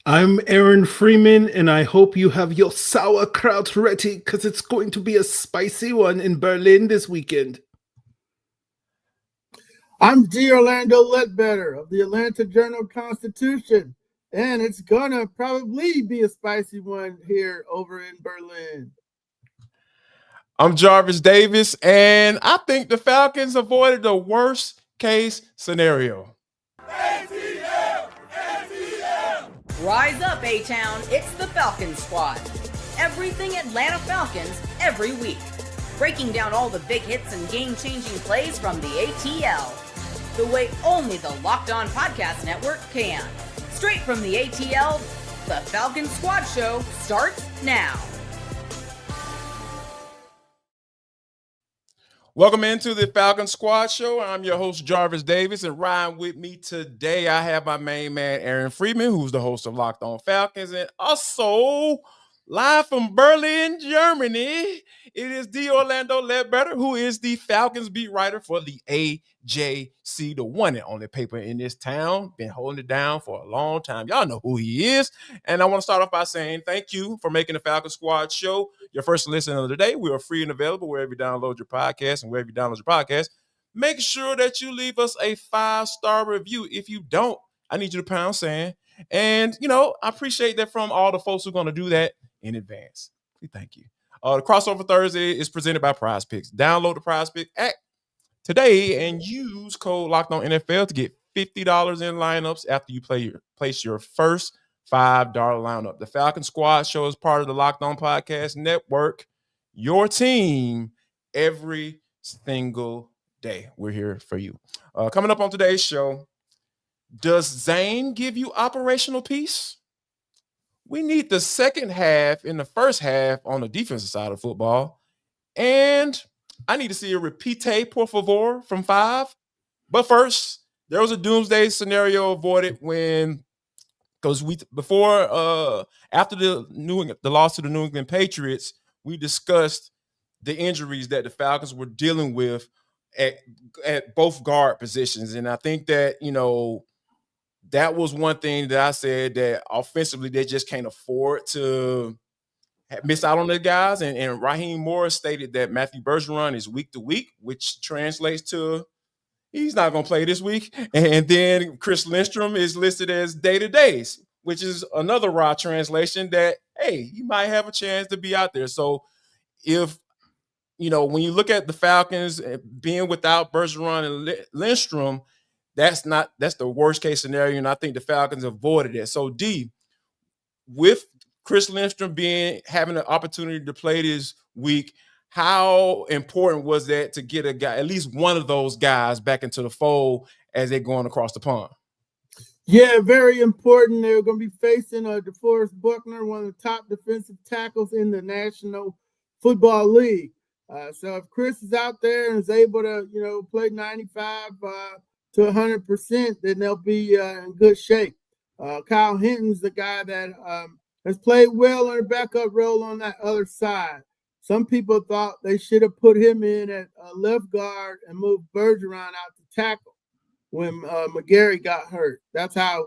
I'm Aaron Freeman, and I hope you have your sauerkraut ready because it's going to be a spicy one in Berlin this weekend. I'm G. Orlando Ledbetter of the Atlanta Journal-Constitution, and it's gonna probably be a spicy one here over in Berlin. I'm Jarvis Davis, and I think the Falcons avoided the worst case scenario. ATL! ATL! Rise up, A-Town. It's the Falcons Squad. Everything Atlanta Falcons every week. Breaking down all the big hits and game-changing plays from the ATL. The way only the Locked On Podcast Network can. Straight from the ATL, the Falcons Squad Show starts now. Welcome into the Falcons Squad Show. I'm your host, Jarvis Davis, and riding with me today, I have my main man, Aaron Freeman, who's the host of Locked On Falcons, and also live from Berlin, Germany, it is D. Orlando Ledbetter, who is the Falcons beat writer for the AJC, the one and only paper in this town. Been holding it down for a long time. Y'all know who he is. And I want to start off by saying thank you for making the Falcons Squad Show your first listen of the day. We are free and available wherever you download your podcast and wherever you download your podcast. Make sure that you leave us a 5-star review. If you don't, I need you to pound sand. And, I appreciate that from all the folks who are going to do that in advance. Thank you. The Crossover Thursday is presented by Prize Picks. Download the Prize Pick app today and use code Locked On NFL to get $50 in lineups after you place your first $5 lineup. The Falcon Squad Show is part of the Locked On Podcast Network. Your team every single day. We're here for you. Coming up on today's show, does Zane give you operational peace? We need the second half in the first half on the defensive side of football. And I need to see a repeat por favor from 5. But first, there was a doomsday scenario avoided after the loss to the New England Patriots, we discussed the injuries that the Falcons were dealing with at both guard positions. And I think that, that was one thing that I said that offensively they just can't afford to miss out on the guys. And Raheem Morris stated that Matthew Bergeron is week to week, which translates to he's not going to play this week. And then Chris Lindstrom is listed as day-to-days, which is another raw translation that, hey, he might have a chance to be out there. So if, when you look at the Falcons being without Bergeron and Lindstrom, that's the worst case scenario, and I think the Falcons avoided it. So D, with Chris Lindstrom having an opportunity to play this week, how important was that to get a guy, at least one of those guys, back into the fold as they're going across the pond? Yeah, very important. They're going to be facing DeForest Buckner, one of the top defensive tackles in the National Football League. So if Chris is out there and is able to, play 95 to 100%, then they'll be in good shape. Kyle Hinton's the guy that has played well on the backup role on that other side. Some people thought they should have put him in at left guard and moved Bergeron out to tackle when McGarry got hurt. That's how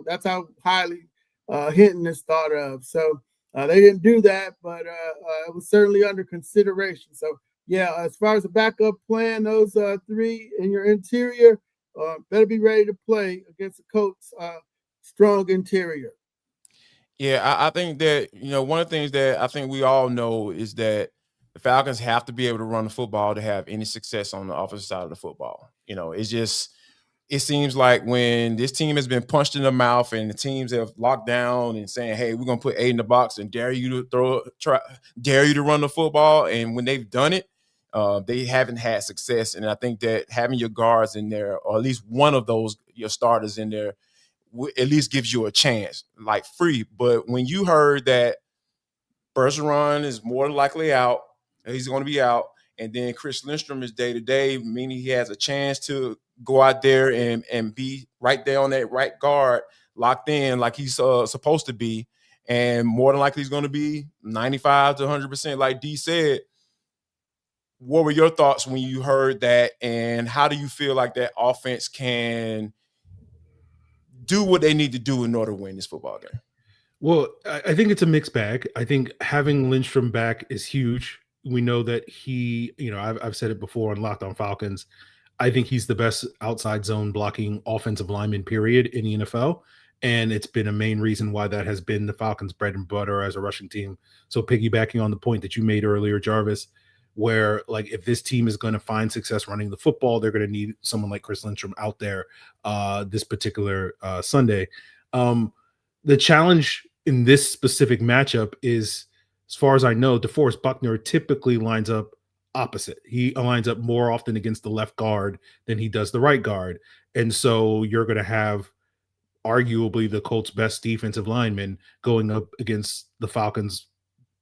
highly Hinton is thought of. So they didn't do that, but it was certainly under consideration. So, yeah, as far as the backup plan, those 3 in your interior, better be ready to play against the Colts' strong interior. Yeah, I think that, one of the things that I think we all know is that the Falcons have to be able to run the football to have any success on the offensive side of the football. It seems like when this team has been punched in the mouth and the teams have locked down and saying, hey, we're going to put 8 in the box and dare you to run the football. And when they've done it, they haven't had success. And I think that having your guards in there, or at least one of those, your starters in there, at least gives you a chance, like free. But when you heard that Bergeron is more likely out, he's going to be out, and then Chris Lindstrom is day-to-day, meaning he has a chance to go out there and be right there on that right guard, locked in like he's supposed to be, and more than likely he's going to be 95 to 100%, like D said. What were your thoughts when you heard that, and how do you feel like that offense can do what they need to do in order to win this football game? Well, I think it's a mixed bag. I think having Lindstrom back is huge. We know that he, I've said it before on Locked On Falcons. I think he's the best outside zone blocking offensive lineman, period, in the NFL. And it's been a main reason why that has been the Falcons' bread and butter as a rushing team. So, piggybacking on the point that you made earlier, Jarvis, where like if this team is going to find success running the football, they're going to need someone like Chris Lindstrom out there this particular Sunday. The challenge in this specific matchup is, as far as I know, DeForest Buckner typically lines up opposite. He lines up more often against the left guard than he does the right guard. And so you're going to have arguably the Colts' best defensive lineman going up against the Falcons'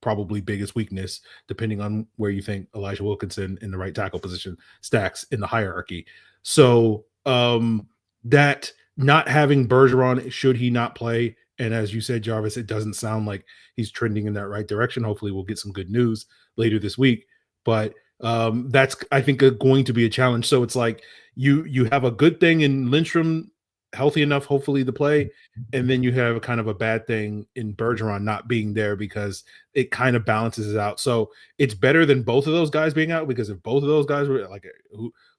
probably biggest weakness, depending on where you think Elijah Wilkinson in the right tackle position stacks in the hierarchy. So that not having Bergeron, should he not play, and as you said, Jarvis, it doesn't sound like he's trending in that right direction. Hopefully we'll get some good news later this week. But that's, I think, going to be a challenge. So it's like you have a good thing in Lindstrom healthy enough, hopefully, to play, and then you have a kind of a bad thing in Bergeron not being there, because it kind of balances it out. So it's better than both of those guys being out, because if both of those guys were like,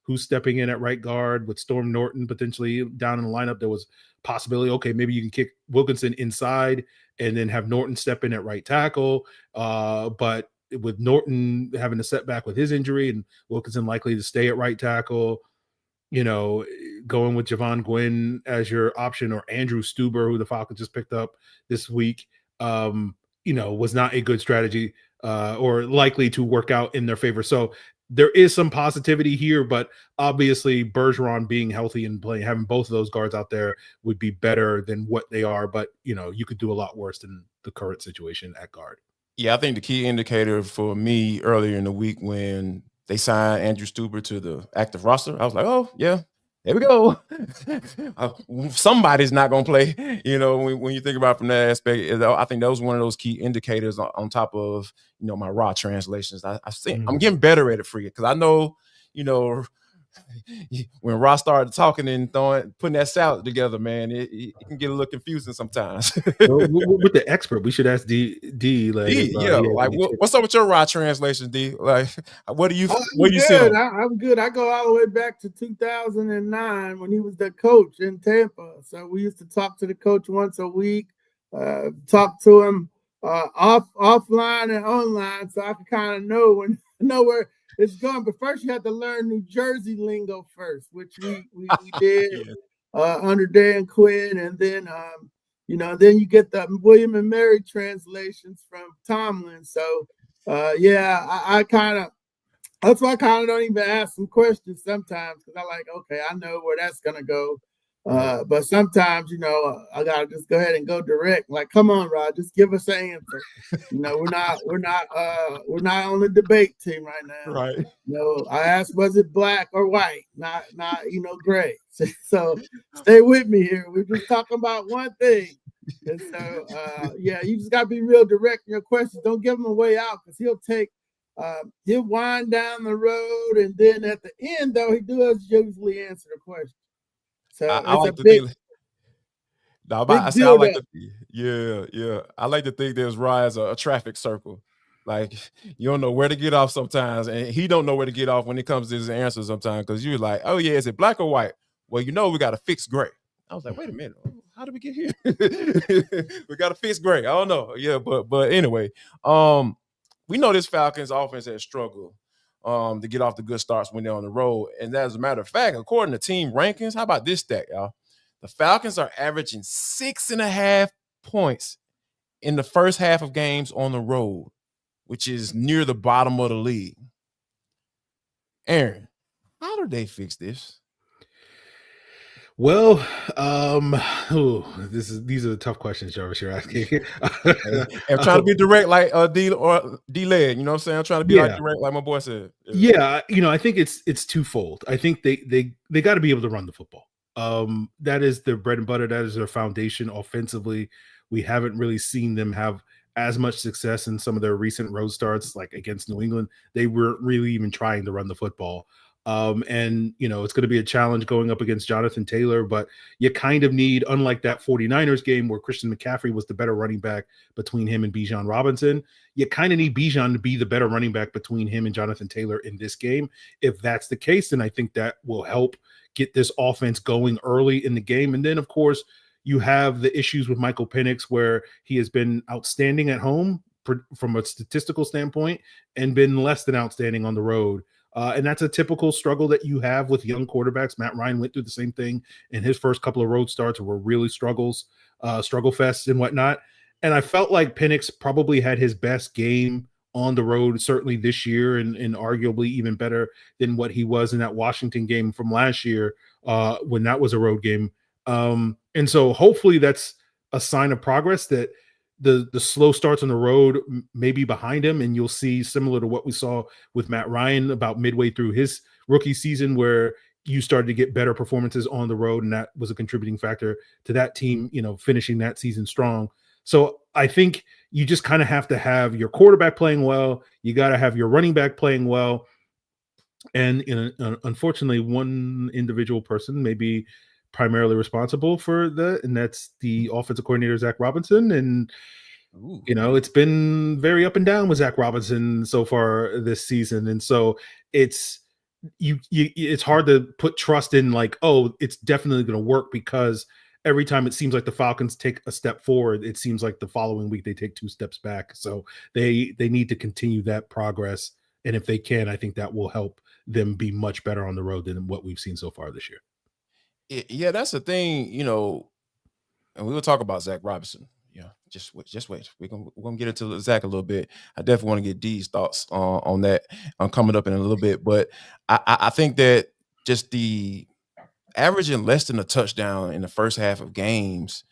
who's stepping in at right guard with Storm Norton potentially down in the lineup, there was possibility, okay, maybe you can kick Wilkinson inside and then have Norton step in at right tackle. But with Norton having a setback with his injury and Wilkinson likely to stay at right tackle, going with Javon Gwynn as your option, or Andrew Stuber, who the Falcons just picked up this week, was not a good strategy or likely to work out in their favor. So there is some positivity here, but obviously Bergeron being healthy and playing, having both of those guards out there would be better than what they are. But, you could do a lot worse than the current situation at guard. Yeah, I think the key indicator for me earlier in the week when they signed Andrew Stuber to the active roster, I was like, oh, yeah, there we go. Somebody's not going to play, when you think about it from that aspect. I think that was one of those key indicators on top of, my raw translations. I've seen, I'm getting better at it for you, because I know, when Ross started talking and putting that salad together, man, it can get a little confusing sometimes. With the expert, we should ask D. What's up with your raw translation, D? Like, what do you see? I'm good. I go all the way back to 2009 when he was the coach in Tampa. So we used to talk to the coach once a week, talk to him offline and online, so I could kind of know where it's going. But first you have to learn New Jersey lingo first, which we did under Dan Quinn, and then then you get the William and Mary translations from Tomlin. So I kind of, that's why I kind of don't even ask some questions sometimes, because I like, okay, I know where that's gonna go. But sometimes, I gotta just go ahead and go direct. Like, come on, Rod, just give us an answer. We're not on the debate team right now. Right. I asked, was it black or white? Not gray. So stay with me here. We're just talking about one thing. And so you just gotta be real direct in your questions. Don't give him a way out, because he'll wind down the road, and then at the end, though, he does usually answer the question. So I like to think. I like to think there's rise a traffic circle. Like, you don't know where to get off sometimes, and he don't know where to get off when it comes to his answer sometimes, because you're like, oh yeah, is it black or white? Well, we got to fix gray. I was like, wait a minute, how did we get here? We got to fix gray. I don't know. Yeah, but anyway, we know this Falcons offense has struggled to get off the good starts when they're on the road. And as a matter of fact, according to team rankings, how about this stat, y'all? The Falcons are averaging 6.5 points in the first half of games on the road, which is near the bottom of the league. Aaron, how do they fix this? Well, these are the tough questions, Jarvis, you're asking. I'm trying to be direct like D-Led, you know what I'm saying? I'm trying to be like direct like my boy said. Yeah, I think it's twofold. I think they got to be able to run the football. That is their bread and butter. That is their foundation offensively. We haven't really seen them have as much success in some of their recent road starts, like against New England. They weren't really even trying to run the football. And, it's going to be a challenge going up against Jonathan Taylor, but you kind of need, unlike that 49ers game where Christian McCaffrey was the better running back between him and Bijan Robinson, you kind of need Bijan to be the better running back between him and Jonathan Taylor in this game. If that's the case, then I think that will help get this offense going early in the game. And then, of course, you have the issues with Michael Penix where he has been outstanding at home from a statistical standpoint and been less than outstanding on the road. And that's a typical struggle that you have with young quarterbacks. Matt Ryan went through the same thing in his first couple of road starts were really struggle fests and whatnot. And I felt like Penix probably had his best game on the road, certainly this year, and arguably even better than what he was in that Washington game from last year when that was a road game. And so hopefully that's a sign of progress that the slow starts on the road may be behind him, and you'll see similar to what we saw with Matt Ryan about midway through his rookie season, where you started to get better performances on the road, and that was a contributing factor to that team, finishing that season strong. So I think you just kind of have to have your quarterback playing well. You got to have your running back playing well. And unfortunately, one individual person may be primarily responsible for that, and that's the offensive coordinator, Zach Robinson. And it's been very up and down with Zach Robinson so far this season, and so it's hard to put trust in like, oh, it's definitely going to work, because every time it seems like the Falcons take a step forward, it seems like the following week they take 2 steps back. So they need to continue that progress, and if they can, I think that will help them be much better on the road than what we've seen so far this year. Yeah, that's the thing, and we will talk about Zach Robinson. Yeah, just wait. We're gonna get into Zach a little bit. I definitely want to get D's thoughts on that. I'm coming up in a little bit, but I think that just the averaging less than a touchdown in the first half of games,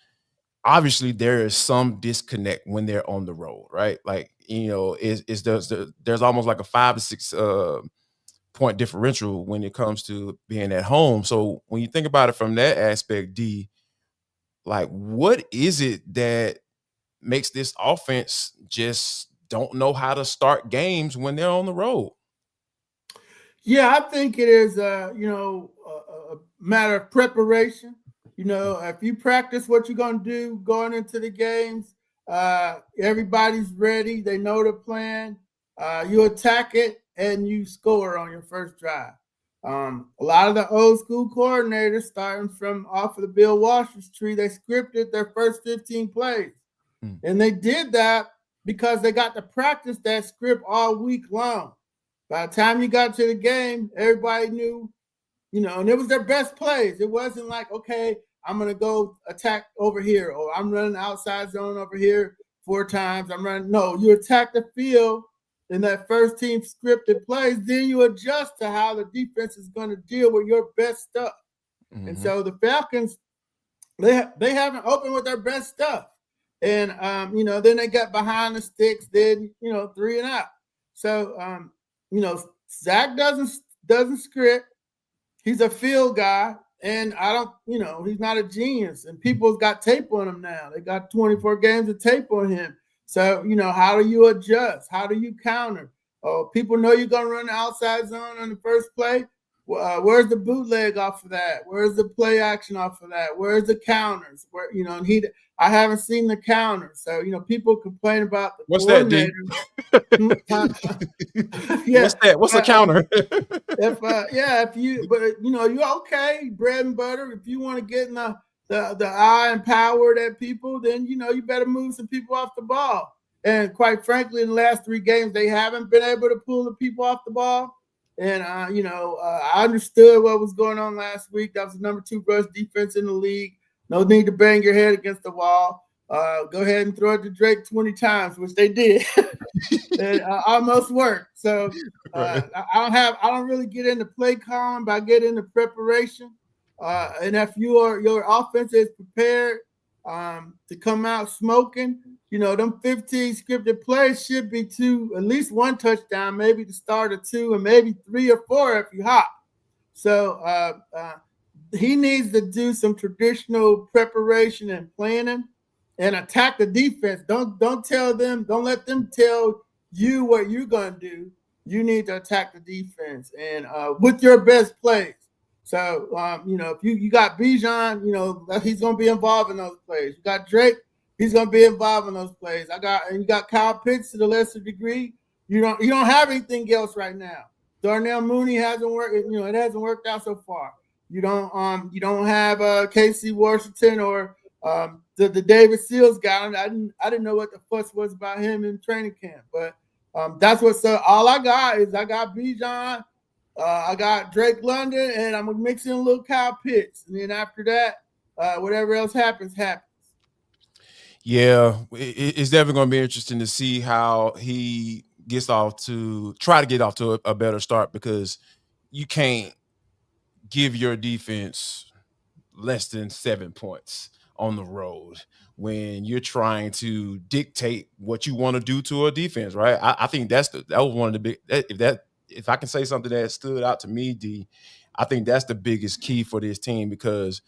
obviously there is some disconnect when they're on the road, right? Like, there's almost like a 5 to 6 point differential when it comes to being at home. So when you think about it from that aspect, D, like, what is it that makes this offense just don't know how to start games when they're on the road? Yeah, I think it is, a matter of preparation. If you practice what you're going to do going into the games, everybody's ready. They know the plan. You attack it and you score on your first drive. A lot of the old school coordinators, starting from off of the Bill Walsh's tree, they scripted their first 15 plays. And they did that because they got to practice that script all week long. By the time you got to the game, everybody knew, and it was their best plays. It wasn't like, okay, I'm going to go attack over here, or I'm running outside zone over here 4 times. No, you attack the field in that first team scripted plays, then you adjust to how the defense is going to deal with your best stuff. Mm-hmm. And so the Falcons, they haven't opened with their best stuff. And, then they got behind the sticks, then, 3 and out. So, Zach doesn't script. He's a field guy, and he's not a genius. And people's got tape on him now. They got 24 games of tape on him. So, how do you adjust? How do you counter? Oh, people know you're going to run the outside zone on the first play. Where's the bootleg off of that? Where's the play action off of that? Where's the counters? I haven't seen the counters. So, people complain about the What's that, D? Yeah. What's that? What's a counter? You're okay, bread and butter. If you want to get in the eye and power that people, then, you better move some people off the ball. And quite frankly, in the last 3 games, they haven't been able to pull the people off the ball. And, I understood what was going on last week. That was the number 2 rush defense in the league. No need to bang your head against the wall. Go ahead and throw it to Drake 20 times, which they did. It almost worked. So I don't really get into play calling, but I get into preparation. And if your offense is prepared to come out smoking, them 15 scripted plays should be at least 1 touchdown, maybe the start of 2, and maybe 3 or 4 if you hop. So he needs to do some traditional preparation and planning and attack the defense. Don't let them tell you what you're going to do. you need to attack the defense and with your best plays. So, if you got Bijan, he's going to be involved in those plays. You got Drake, he's going to be involved in those plays. You got Kyle Pitts to the lesser degree. You don't have anything else right now. Darnell Mooney hasn't worked. It hasn't worked out so far. You don't have Casey Washington or the David Seals guy. I didn't know what the fuss was about him in training camp, but that's what's all I got Bijan. I got Drake London, and I'm mixing a little Kyle Pitts. And then after that, whatever else happens. Yeah, it's definitely going to be interesting to see how he try to get off to a better start, because you can't give your defense less than 7 points on the road when you're trying to dictate what you want to do to a defense, right? I think that was one of the big if I can say something that stood out to me, D, I think that's the biggest key for this team, because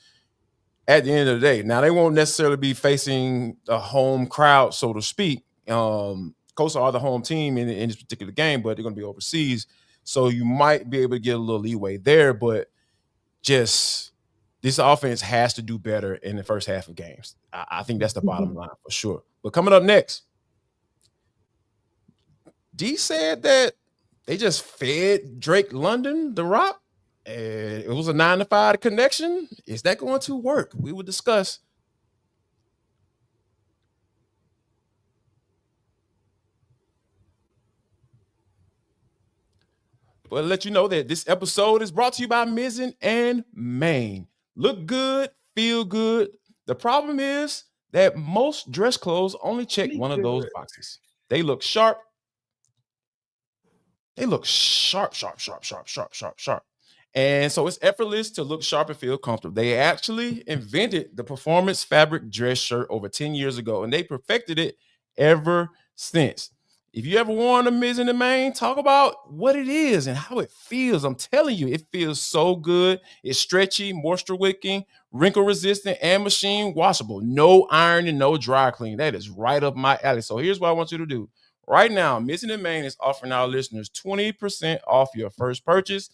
at the end of the day, now they won't necessarily be facing a home crowd, so to speak. Coastal are the home team in this particular game, but they're going to be overseas, so you might be able to get a little leeway there. But just this offense has to do better in the first half of games. I think that's the bottom line for sure. But coming up next, D said that they just fed Drake London the rock, and it was a 9-to-5 connection. Is that going to work? We will discuss. But I'll let you know that this episode is brought to you by Mizzen and Main. Look good, feel good. The problem is that most dress clothes only check one of those boxes. They look sharp. They look sharp. And so it's effortless to look sharp and feel comfortable. They actually invented the performance fabric dress shirt over 10 years ago, and they perfected it ever since. If you ever worn a Mizzen and Main, talk about what it is and how it feels. I'm telling you, it feels so good. It's stretchy, moisture wicking, wrinkle resistant, and machine washable. No iron and no dry clean. That is right up my alley. So here's what I want you to do. Right now, Mizzen and Main is offering our listeners 20% off your first purchase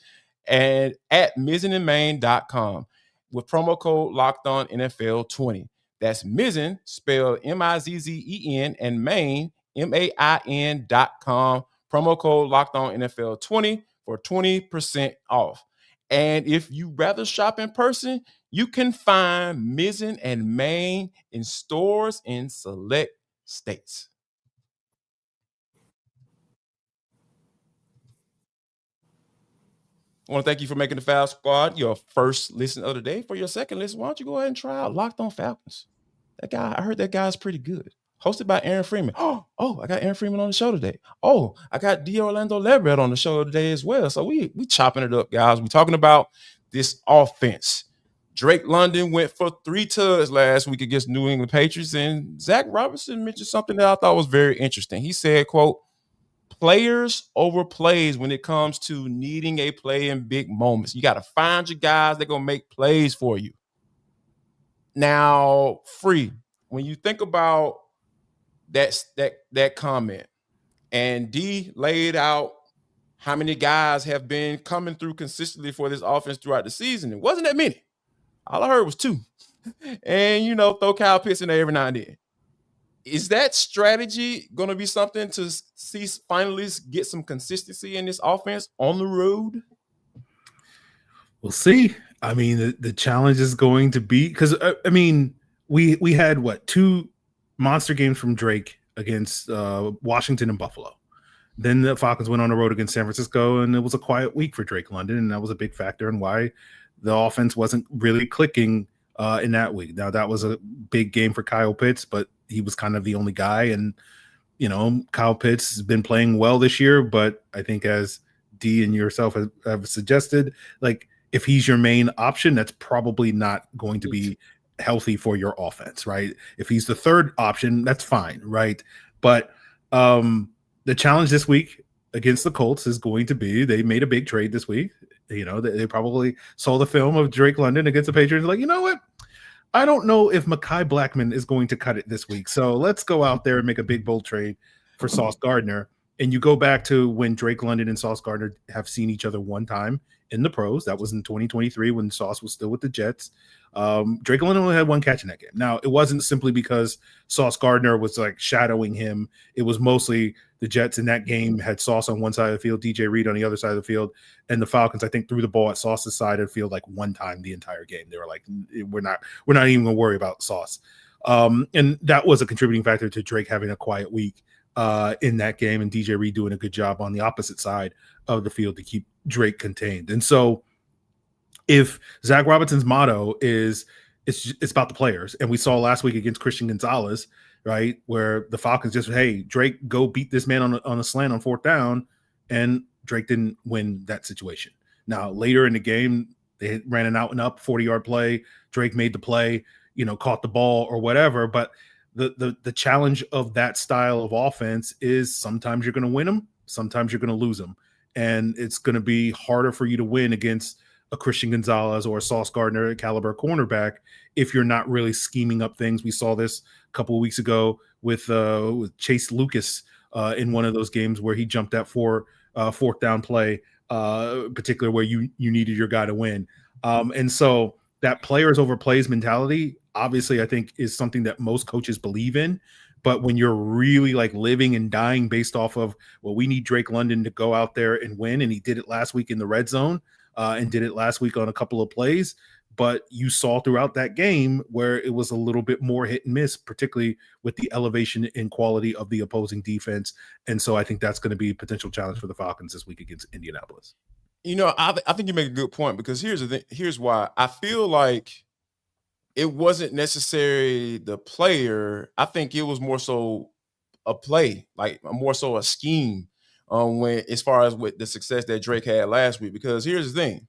and at mizzenandmain.com with promo code LOCKEDONNFL20. That's Mizzen, spelled Mizzen, and Main, MAIN.com. Promo code LOCKEDONNFL20 for 20% off. And if you rather shop in person, you can find Mizzen and Main in stores in select states. I want to thank you for making the Falcons Squad your first listen of the day. For your second listen, why don't you go ahead and try out Locked On Falcons? I heard that guy's pretty good. Hosted by Aaron Freeman. Oh, I got Aaron Freeman on the show today. Oh, I got D. Orlando Ledbetter on the show today as well. So we chopping it up, guys. We're talking about this offense. Drake London went for 3 tugs last week against New England Patriots, and Zach Robinson mentioned something that I thought was very interesting. He said, quote, players over plays when it comes to needing a play in big moments. You got to find your guys that are going to make plays for you. Now, Free, when you think about that comment, and D laid out how many guys have been coming through consistently for this offense throughout the season, it wasn't that many. All I heard was 2. And, throw Kyle Pitts in there every now and then. Is that strategy going to be something to see finally get some consistency in this offense on the road? We'll see. I mean, the challenge is going to be because we had 2 monster games from Drake against Washington and Buffalo. Then the Falcons went on the road against San Francisco, and it was a quiet week for Drake London, and that was a big factor in why the offense wasn't really clicking in that week. Now, that was a big game for Kyle Pitts, but he was kind of the only guy. And, Kyle Pitts has been playing well this year, but I think as D and yourself have suggested, if he's your main option, that's probably not going to be healthy for your offense, right? If he's the third option, that's fine, right? But the challenge this week against the Colts is going to be, they made a big trade this week. They probably saw the film of Drake London against the Patriots, like, you know what? I don't know if Mekhi Blackmon is going to cut it this week. So let's go out there and make a big, bold trade for Sauce Gardner. And you go back to when Drake London and Sauce Gardner have seen each other one time in the pros. That was in 2023 when Sauce was still with the Jets. Drake London only had one catch in that game. Now, it wasn't simply because Sauce Gardner was like shadowing him. It was mostly the Jets in that game had Sauce on one side of the field, DJ Reed on the other side of the field, and the Falcons, I think, threw the ball at Sauce's side of the field like one time the entire game. They were like, we're not even gonna worry about Sauce. And that was a contributing factor to Drake having a quiet week in that game, and DJ Reed doing a good job on the opposite side of the field to keep Drake contained. And so if Zach Robinson's motto is it's about the players, and we saw last week against Christian Gonzalez, right, where the Falcons just, hey, Drake, go beat this man on a slant on fourth down, and Drake didn't win that situation. Now, later in the game, they ran an out and up 40-yard play. Drake made the play, caught the ball or whatever, but the challenge of that style of offense is sometimes you're going to win them, sometimes you're going to lose them, and it's going to be harder for you to win against a Christian Gonzalez or a Sauce Gardner caliber cornerback if you're not really scheming up things. We saw this a couple of weeks ago with Chase Lucas in one of those games where he jumped that fourth down play, particularly where you needed your guy to win. And so that players over plays mentality, obviously, I think is something that most coaches believe in. But when you're really like living and dying based off of, well, we need Drake London to go out there and win, and he did it last week in the red zone and did it last week on a couple of plays. But you saw throughout that game where it was a little bit more hit and miss, particularly with the elevation in quality of the opposing defense. And so I think that's going to be a potential challenge for the Falcons this week against Indianapolis. I think you make a good point, because here's the thing. Here's why I feel like it wasn't necessarily the player. I think it was more so a play, like more so a scheme when as far as with the success that Drake had last week. Because here's the thing.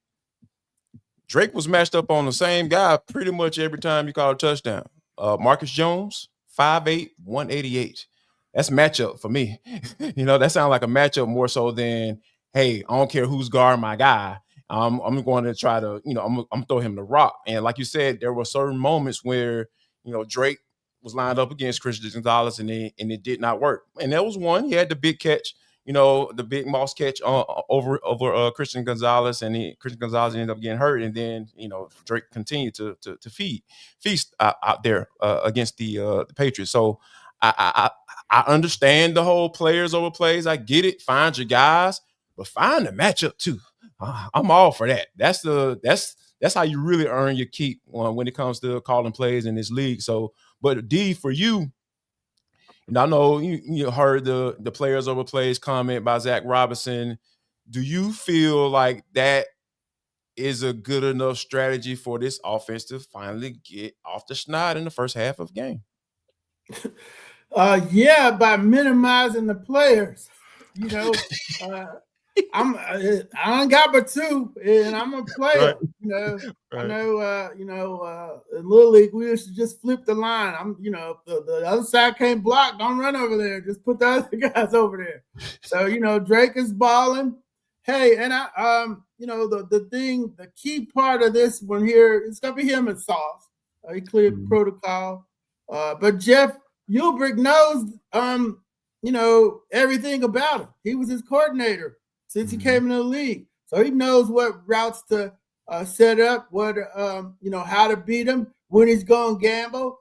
Drake was matched up on the same guy pretty much every time you call a touchdown. Marcus Jones, 5'8", 188. That's matchup for me. That sounds like a matchup more so than, hey, I don't care who's guarding my guy. I'm going to try to, I'm throw him the rock. And like you said, there were certain moments where, Drake was lined up against Christian Gonzalez and it did not work. And there was one. He had the big catch, the big Moss catch over Christian Gonzalez, and Christian Gonzalez ended up getting hurt. And then, Drake continued to feast out there against the Patriots. So I understand the whole players over plays. I get it. Find your guys, but find the matchup too. I'm all for that. That's how you really earn your keep when it comes to calling plays in this league. So, but D, for you, I know you heard the players over plays comment by Zach Robinson. Do you feel like that is a good enough strategy for this offense to finally get off the schneid in the first half of the game? Yeah, by minimizing the players. I don't got but two, and I'm a player. Right. I know. In Little League, we used to just flip the line. If the other side can't block, don't run over there. Just put the other guys over there. So Drake is balling. Hey, and the key part of this one here, it's gonna be him and Sauce. He cleared the protocol, but Jeff Ulbrich knows everything about him. He was his coordinator since he came into the league. So he knows what routes to set up, what how to beat him, when he's going to gamble.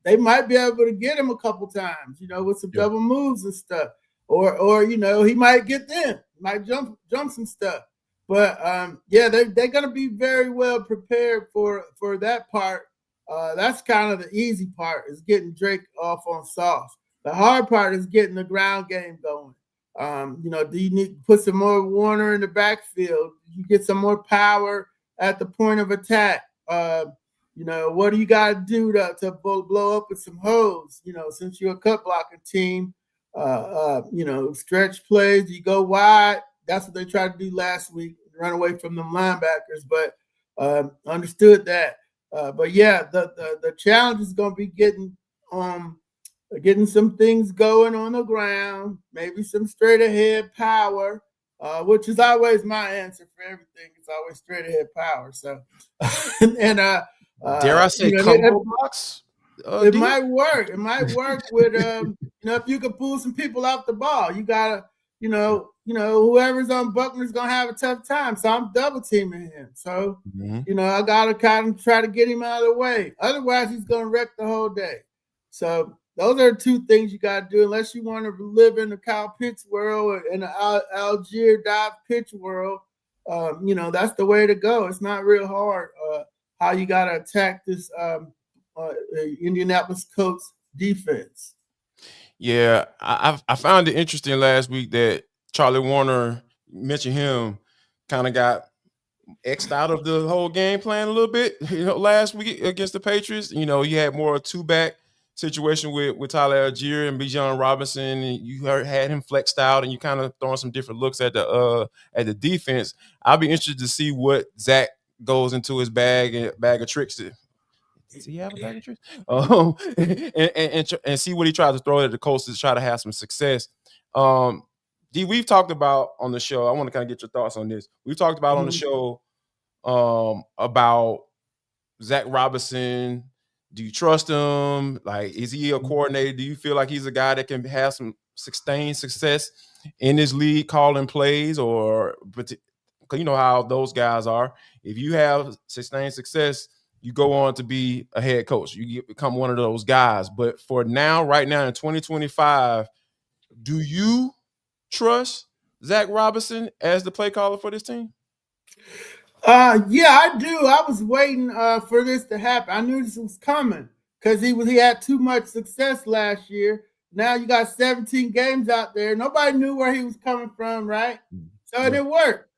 They might be able to get him a couple times, with some double moves and stuff. Or he might get them, might jump some stuff. But they're going to be very well prepared for that part. That's kind of the easy part, is getting Drake off on Sauce. The hard part is getting the ground game going. Do you need to put some more Warner in the backfield? You get some more power at the point of attack. What do you got to do to blow up with some holes? Since you're a cut blocking team, stretch plays, you go wide. That's what they tried to do last week, run away from them linebackers, but understood that. But yeah, the challenge is going to be getting some things going on the ground, maybe some straight ahead power, which is always my answer for everything. It's always straight ahead power. So, and dare I say combo blocks? It might work. It might work with if you could pull some people off the ball, you gotta, whoever's on Buckner's gonna have a tough time. So I'm double teaming him. So, I gotta kind of try to get him out of the way. Otherwise, he's gonna wreck the whole day. So those are two things you gotta do, unless you want to live in the Kyle Pitts world or in the Algier dive pitch world. That's the way to go. It's not real hard how you gotta attack this Indianapolis Colts defense. Yeah, I found it interesting last week that Charlie Warner, mentioned him, kind of got X'd out of the whole game plan a little bit, last week against the Patriots. You had more a two-back situation with Tyler Algier and Bijan Robinson, and you had him flexed out, and you kind of throwing some different looks at the defense. I'll be interested to see what Zach goes into his bag of tricks. Does he have a bag of tricks? And see what he tries to throw at the Colts to try to have some success. D, we've talked about on the show. I want to kind of get your thoughts on this. We've talked about on the show about Zach Robinson. Do you trust him? Like, is he a coordinator? Do you feel like he's a guy that can have some sustained success in this league calling plays? Or, you know how those guys are. If you have sustained success, you go on to be a head coach. You become one of those guys. But for now, right now in 2025, do you trust Zach Robinson as the play caller for this team? Yeah, I do. I was waiting for this to happen. I knew this was coming because he had too much success last year. Now you got 17 games out there. Nobody knew where he was coming from, right? So it worked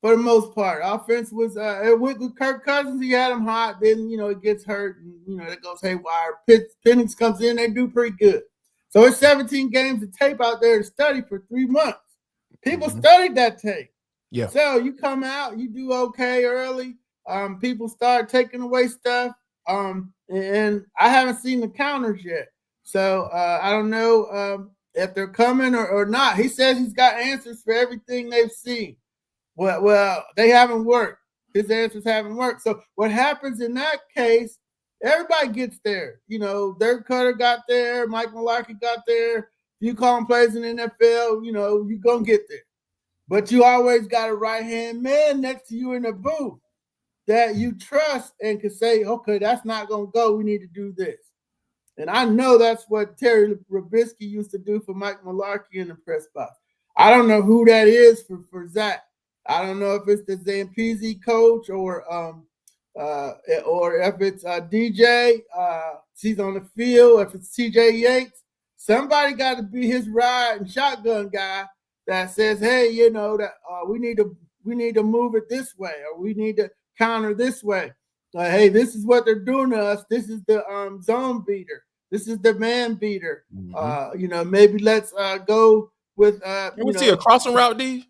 for the most part. Offense was with Kirk Cousins, he had him hot. Then it gets hurt, and it goes haywire. Penix comes in, they do pretty good. So it's 17 games of tape out there to study for 3 months. People studied that tape. Yeah. So you come out, you do okay early. People start taking away stuff. And I haven't seen the counters yet. So I don't know if they're coming or not. He says he's got answers for everything they've seen. Well, they haven't worked. His answers haven't worked. So what happens in that case, everybody gets there. Dirk Cutter got there. Mike Mularkey got there. You call him plays in the NFL, you're going to get there. But you always got a right-hand man next to you in the booth that you trust and can say, okay, that's not going to go. We need to do this. And I know that's what Terry Robisky used to do for Mike Mularkey in the press box. I don't know who that is for Zach. I don't know if it's the Zampese coach or if it's DJ. He's on the field. If it's TJ Yates, somebody got to be his ride and shotgun guy that says, hey, that we need to move it this way, or we need to counter this way. Hey, this is what they're doing to us. This is the zone beater. This is the man beater. Maybe let's go with. Can we see a crossing route, D?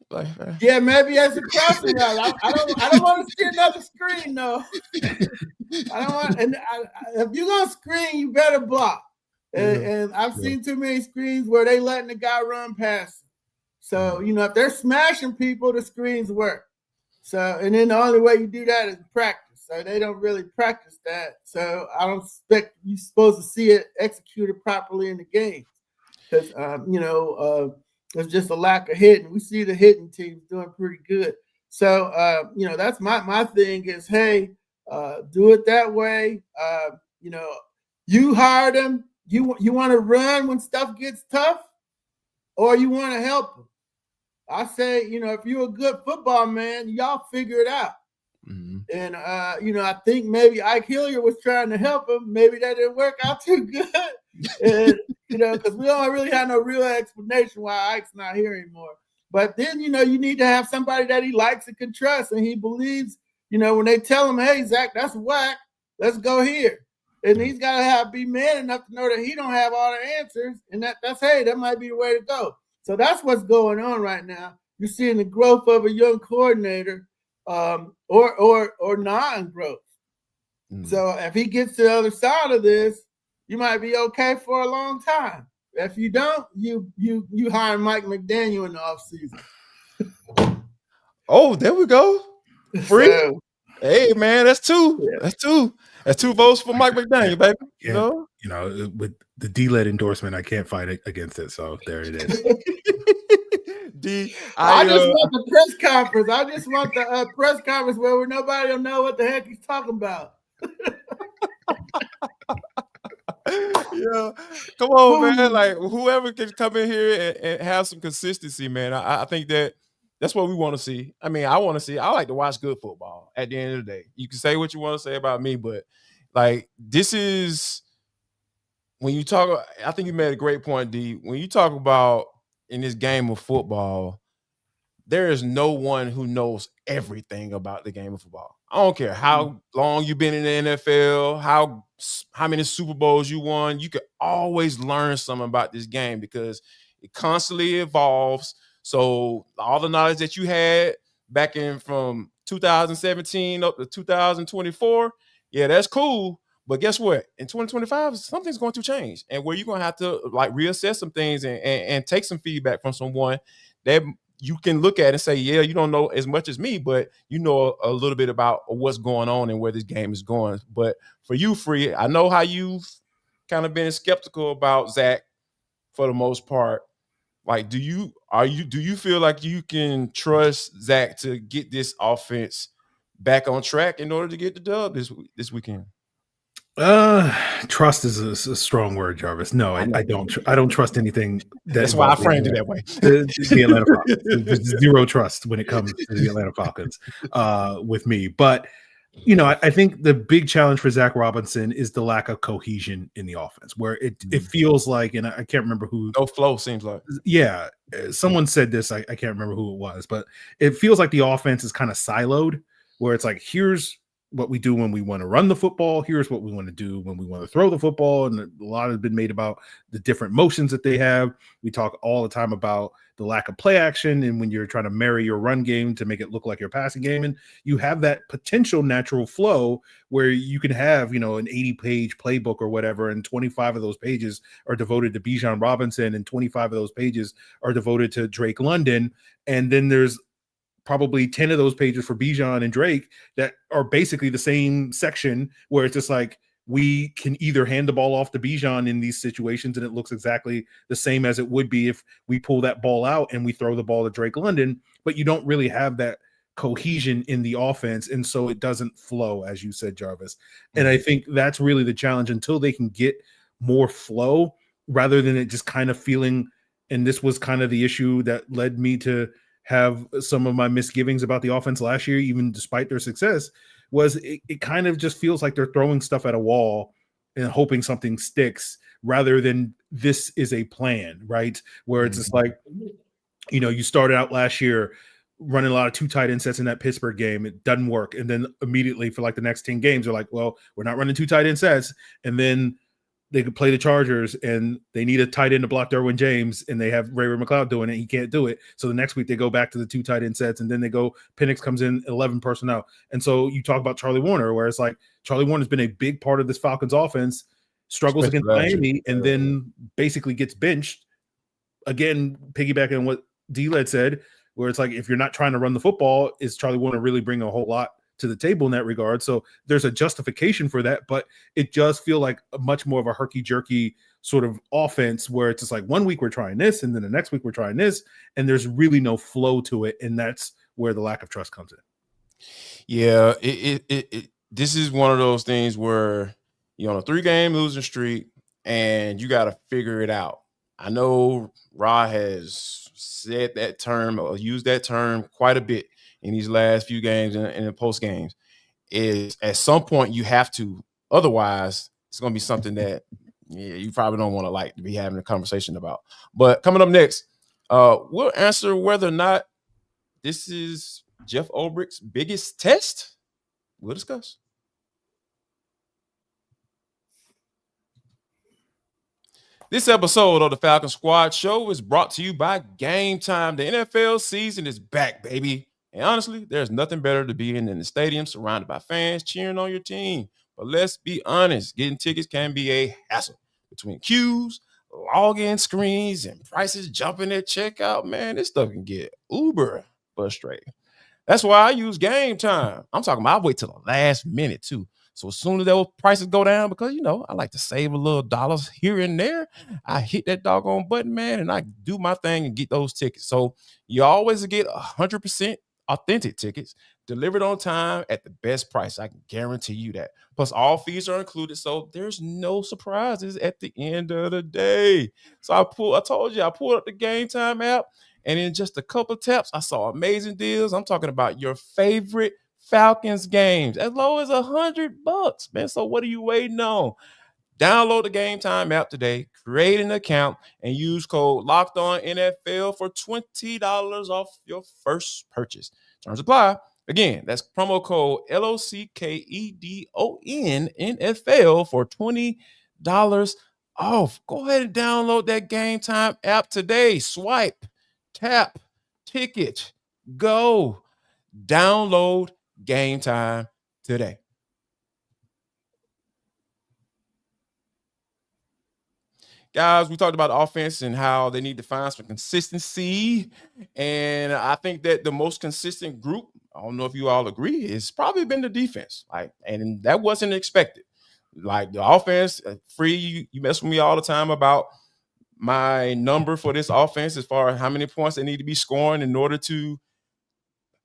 Yeah, maybe as a crossing route. I don't want to see another screen though. I don't want. And if you're gonna screen, you better block. And I've seen too many screens where they letting the guy run past. So, if they're smashing people, the screens work. So, and then the only way you do that is practice. So they don't really practice that. So I don't expect you're supposed to see it executed properly in the game. Because, there's just a lack of hitting. We see the hitting teams doing pretty good. So, that's my thing is, hey, do it that way. You hired them. You want to run when stuff gets tough, or you want to help them. I say, if you're a good football man, y'all figure it out. And, I think maybe Ike Hillier was trying to help him. Maybe that didn't work out too good. And, because we don't really have no real explanation why Ike's not here anymore. But then, you need to have somebody that he likes and can trust. And he believes, when they tell him, hey, Zach, that's whack, let's go here. And he's got to be man enough to know that he don't have all the answers. And that might be the way to go. So that's what's going on right now. You're seeing the growth of a young coordinator or non-growth. So if he gets to the other side of this, you might be okay for a long time. If you don't, you hire Mike McDaniel in the offseason. Oh, there we go. Free. Hey, man, that's two. Yeah. That's two. That's 2 votes for Mike McDaniel, baby. You Yeah. know? With the D-led endorsement, I can't fight it against it. So there it is. I just want the press conference. I just want the press conference where nobody will know what the heck he's talking about. Yeah, come on, man. Like whoever can come in here and have some consistency, man. I think that's what we want to see. I mean, I want to see. I like to watch good football. At the end of the day, you can say what you want to say about me, but like this is when you talk. I think you made a great point, D. When you talk about in this game of football, there is no one who knows everything about the game of football. I don't care how long you've been in the NFL, how many Super Bowls you won. You could always learn something about this game because it constantly evolves. So all the knowledge that you had back in from 2017 up to 2024, yeah, that's cool. But guess what? In 2025, something's going to change, and where you're going to have to like reassess some things and take some feedback from someone that you can look at and say, yeah, you don't know as much as me, but you know a little bit about what's going on and where this game is going. But for you, Free, I know how you've kind of been skeptical about Zach for the most part. Like, do you feel like you can trust Zach to get this offense back on track in order to get the dub this weekend? Trust is a strong word, Jarvis. No, I don't. I don't trust anything. That's why I framed it that way. The Atlanta Falcons. There's zero trust when it comes to the Atlanta Falcons with me. But you know, I think the big challenge for Zach Robinson is the lack of cohesion in the offense, where it feels like, and I can't remember who. No flow seems like. Yeah, someone said this. I can't remember who it was, but it feels like the offense is kind of siloed, where it's like, here's what we do when we want to run the football. Here's what we want to do when we want to throw the football. And a lot has been made about the different motions that they have. We talk all the time about the lack of play action. And when you're trying to marry your run game to make it look like your passing game, and you have that potential natural flow where you can have, you know, an 80-page playbook or whatever, and 25 of those pages are devoted to Bijan Robinson and 25 of those pages are devoted to Drake London. And then there's probably 10 of those pages for Bijan and Drake that are basically the same section, where it's just like, we can either hand the ball off to Bijan in these situations and it looks exactly the same as it would be if we pull that ball out and we throw the ball to Drake London, but you don't really have that cohesion in the offense. And so it doesn't flow, as you said, Jarvis. And I think that's really the challenge until they can get more flow rather than it just kind of feeling, and this was kind of the issue that led me to have some of my misgivings about the offense last year, even despite their success, was it kind of just feels like they're throwing stuff at a wall and hoping something sticks rather than this is a plan, right? Where it's just like, you know, you started out last year running a lot of 2 tight end sets in that Pittsburgh game. It doesn't work. And then immediately for like the next 10 games, they're like, well, we're not running 2 tight end sets. And then they could play the Chargers and they need a tight end to block Derwin James, and they have Ray McLeod doing it. He can't do it. So the next week they go back to the 2 tight end sets, and then they go, Penix comes in 11 personnel. And so you talk about Charlie Warner, where it's like Charlie Warner's been a big part of this Falcons offense, struggles against Miami, and then basically gets benched. Again, piggybacking on what D-Led said, where it's like, if you're not trying to run the football, is Charlie Warner really bringing a whole lot to the table in that regard? So there's a justification for that, but it does feel like a much more of a herky-jerky sort of offense, where it's just like, one week we're trying this, and then the next week we're trying this, and there's really no flow to it, and that's where the lack of trust comes in. Yeah, this is one of those things where you're on a 3-game losing streak, and you got to figure it out. I know Ra has said that term or used that term quite a bit in these last few games and in the post games. Is at some point you have to, otherwise it's going to be something that you probably don't want to like to be having a conversation about. But coming up next, we'll answer whether or not this is Jeff Ulbricht's biggest test. We'll discuss. This episode of the Falcons Squad Show is brought to you by Game Time. The NFL season is back, baby. And honestly, there's nothing better to be in than the stadium surrounded by fans cheering on your team. But let's be honest, getting tickets can be a hassle. Between queues, login screens, and prices jumping at checkout, man, this stuff can get uber frustrating. That's why I use Game Time. I'm talking about I wait till the last minute too. So as soon as those prices go down, because I like to save a little dollars here and there, I hit that doggone button, man, and I do my thing and get those tickets. So you always get 100% authentic tickets delivered on time at the best price. I can guarantee you that. Plus, all fees are included, so there's no surprises at the end of the day. So I told you, I pulled up the Game Time app, and in just a couple taps, I saw amazing deals. I'm talking about your favorite Falcons games as low as $100, man. So what are you waiting on? Download the Game Time app today, create an account, and use code LOCKEDONNFL for $20 off your first purchase. Terms apply. Again, that's promo code LOCKEDONNFL for $20 off. Go ahead and download that Game Time app today. Swipe, tap, ticket, go. Download Game Time today. Guys, we talked about the offense and how they need to find some consistency. And I think that the most consistent group, I don't know if you all agree, it's probably been the defense. And that wasn't expected. Like the offense, Free, you mess with me all the time about my number for this offense as far as how many points they need to be scoring in order to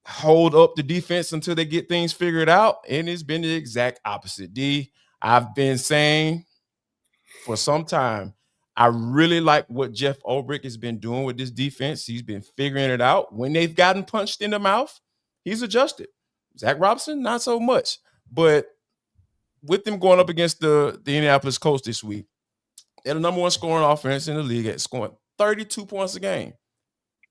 hold up the defense until they get things figured out. And it's been the exact opposite. D, I've been saying for some time, I really like what Jeff Ulbrich has been doing with this defense. He's been figuring it out. When they've gotten punched in the mouth, he's adjusted. Zach Robinson, not so much. But with them going up against the Indianapolis Colts this week, they're the number one scoring offense in the league at scoring 32 points a game.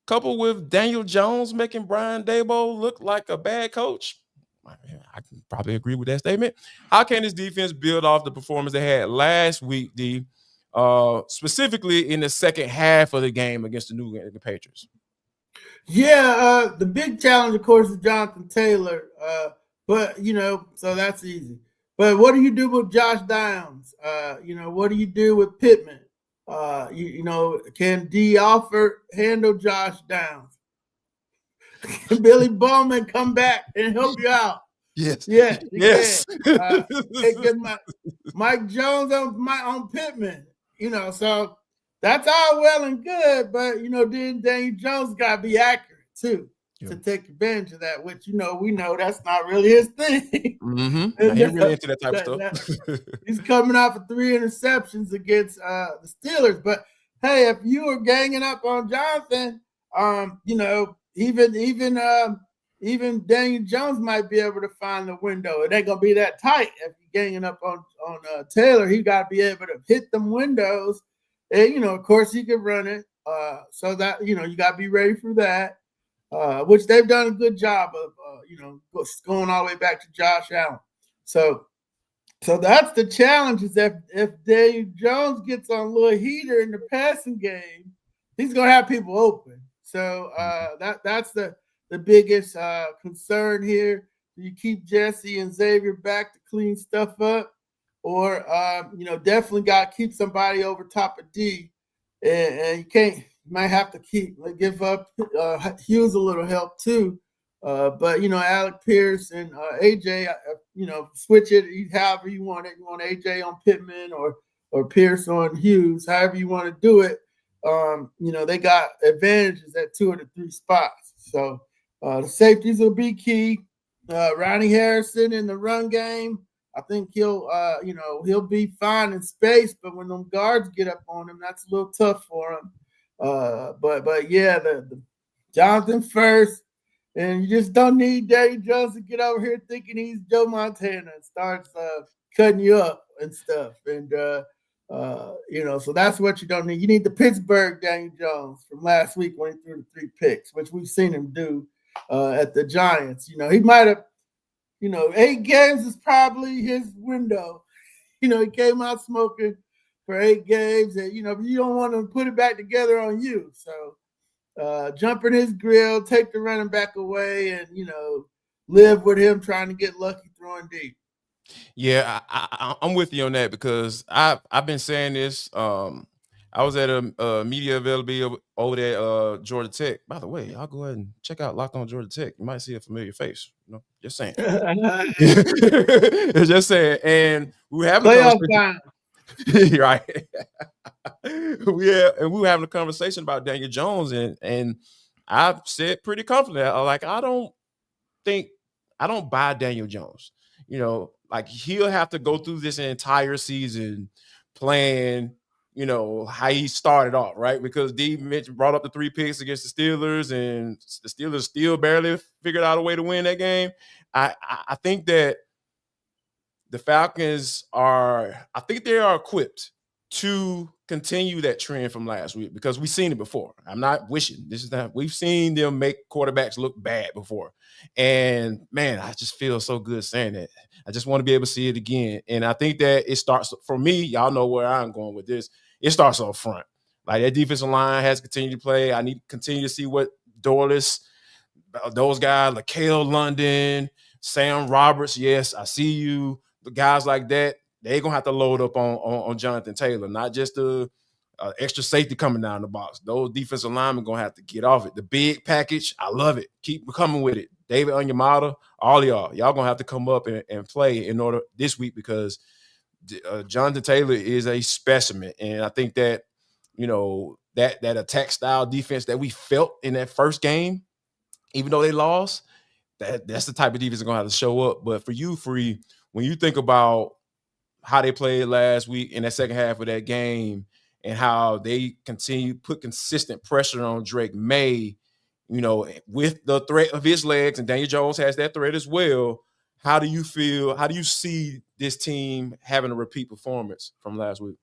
Coupled with Daniel Jones making Brian Daboll look like a bad coach, I can probably agree with that statement. How can this defense build off the performance they had last week, D? Specifically in the second half of the game against the New England Patriots? Yeah, the big challenge, of course, is Jonathan Taylor. But so that's easy. But what do you do with Josh Downs? What do you do with Pittman? Can D. Alford handle Josh Downs? Can Billy Bowman come back and help you out? Yes. Yeah. Yes. Mike Jones on Pittman. So that's all well and good, but then Daniel Jones got to be accurate too to take advantage of that, which we know that's not really his thing. Mm-hmm. He's really into that type of stuff. He's coming off of 3 interceptions against the Steelers, but hey, if you were ganging up on Jonathan, even Daniel Jones might be able to find the window. It ain't gonna be that tight if you're ganging up on Taylor. He got to be able to hit them windows, and of course he can run it. So that you got to be ready for that, which they've done a good job of. Going all the way back to Josh Allen. So that's the challenge. Is that if Daniel Jones gets on a little heater in the passing game, he's gonna have people open. So that's the biggest concern here. Do you keep Jesse and Xavier back to clean stuff up, or definitely got to keep somebody over top of D, and you might have to give up Hughes a little help too. But Alec Pierce and AJ, switch it however you want it. You want AJ on Pittman or Pierce on Hughes, however you want to do it. They got advantages at 2 of the 3 spots. So the safeties will be key. Ronnie Harrison in the run game, I think he'll be fine in space, but when them guards get up on him, that's a little tough for him. But yeah, the Jonathan first, and you just don't need Daniel Jones to get over here thinking he's Joe Montana and starts cutting you up and stuff. And so that's what you don't need. You need the Pittsburgh Daniel Jones from last week when he threw the 3 picks, which we've seen him do at the Giants. He might have, 8 games is probably his window. He came out smoking for 8 games, and you don't want to put it back together on you. So jump in his grill, take the running back away, and live with him trying to get lucky throwing deep. Yeah, I'm with you on that because I've been saying this. I I was at a media availability over there at Georgia Tech. By the way, I'll go ahead and check out Locked On Georgia Tech. You might see a familiar face. Just saying. Just saying. And we were having a conversation. Right. We were having a conversation about Daniel Jones, and I said pretty confident, like, I don't buy Daniel Jones. Like, he'll have to go through this entire season playing, how he started off, right? Because D brought up the 3 picks against the Steelers, and the Steelers still barely figured out a way to win that game. I think that the Falcons they are equipped to continue that trend from last week, because we've seen it before. I'm not wishing. We've seen them make quarterbacks look bad before. And man, I just feel so good saying that. I just want to be able to see it again. And I think that it starts, for me, y'all know where I'm going with this. It starts up front. Like, that defensive line has continued to play. I need to continue to see what Dorless, those guys, LaCale London, Sam Roberts. Yes, I see you. The guys like that, they're going to have to load up on Jonathan Taylor, not just the extra safety coming down the box. Those defensive linemen going to have to get off it. The big package, I love it. Keep coming with it. David Onyemata, all y'all going to have to come up and play in order this week, because Jonathan Taylor is a specimen. And I think that, that attack style defense that we felt in that first game, even though they lost, that's the type of defense going to have to show up. But for you, Free, when you think about how they played last week in that second half of that game and how they continue to put consistent pressure on Drake May, with the threat of his legs, and Daniel Jones has that threat as well, how do you feel? How do you see this team having a repeat performance from last week?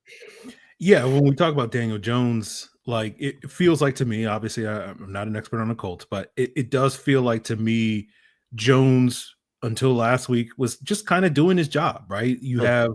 Yeah, when we talk about Daniel Jones, like, it feels like to me, obviously I'm not an expert on the Colts, but it does feel like to me Jones until last week was just kind of doing his job, right? You have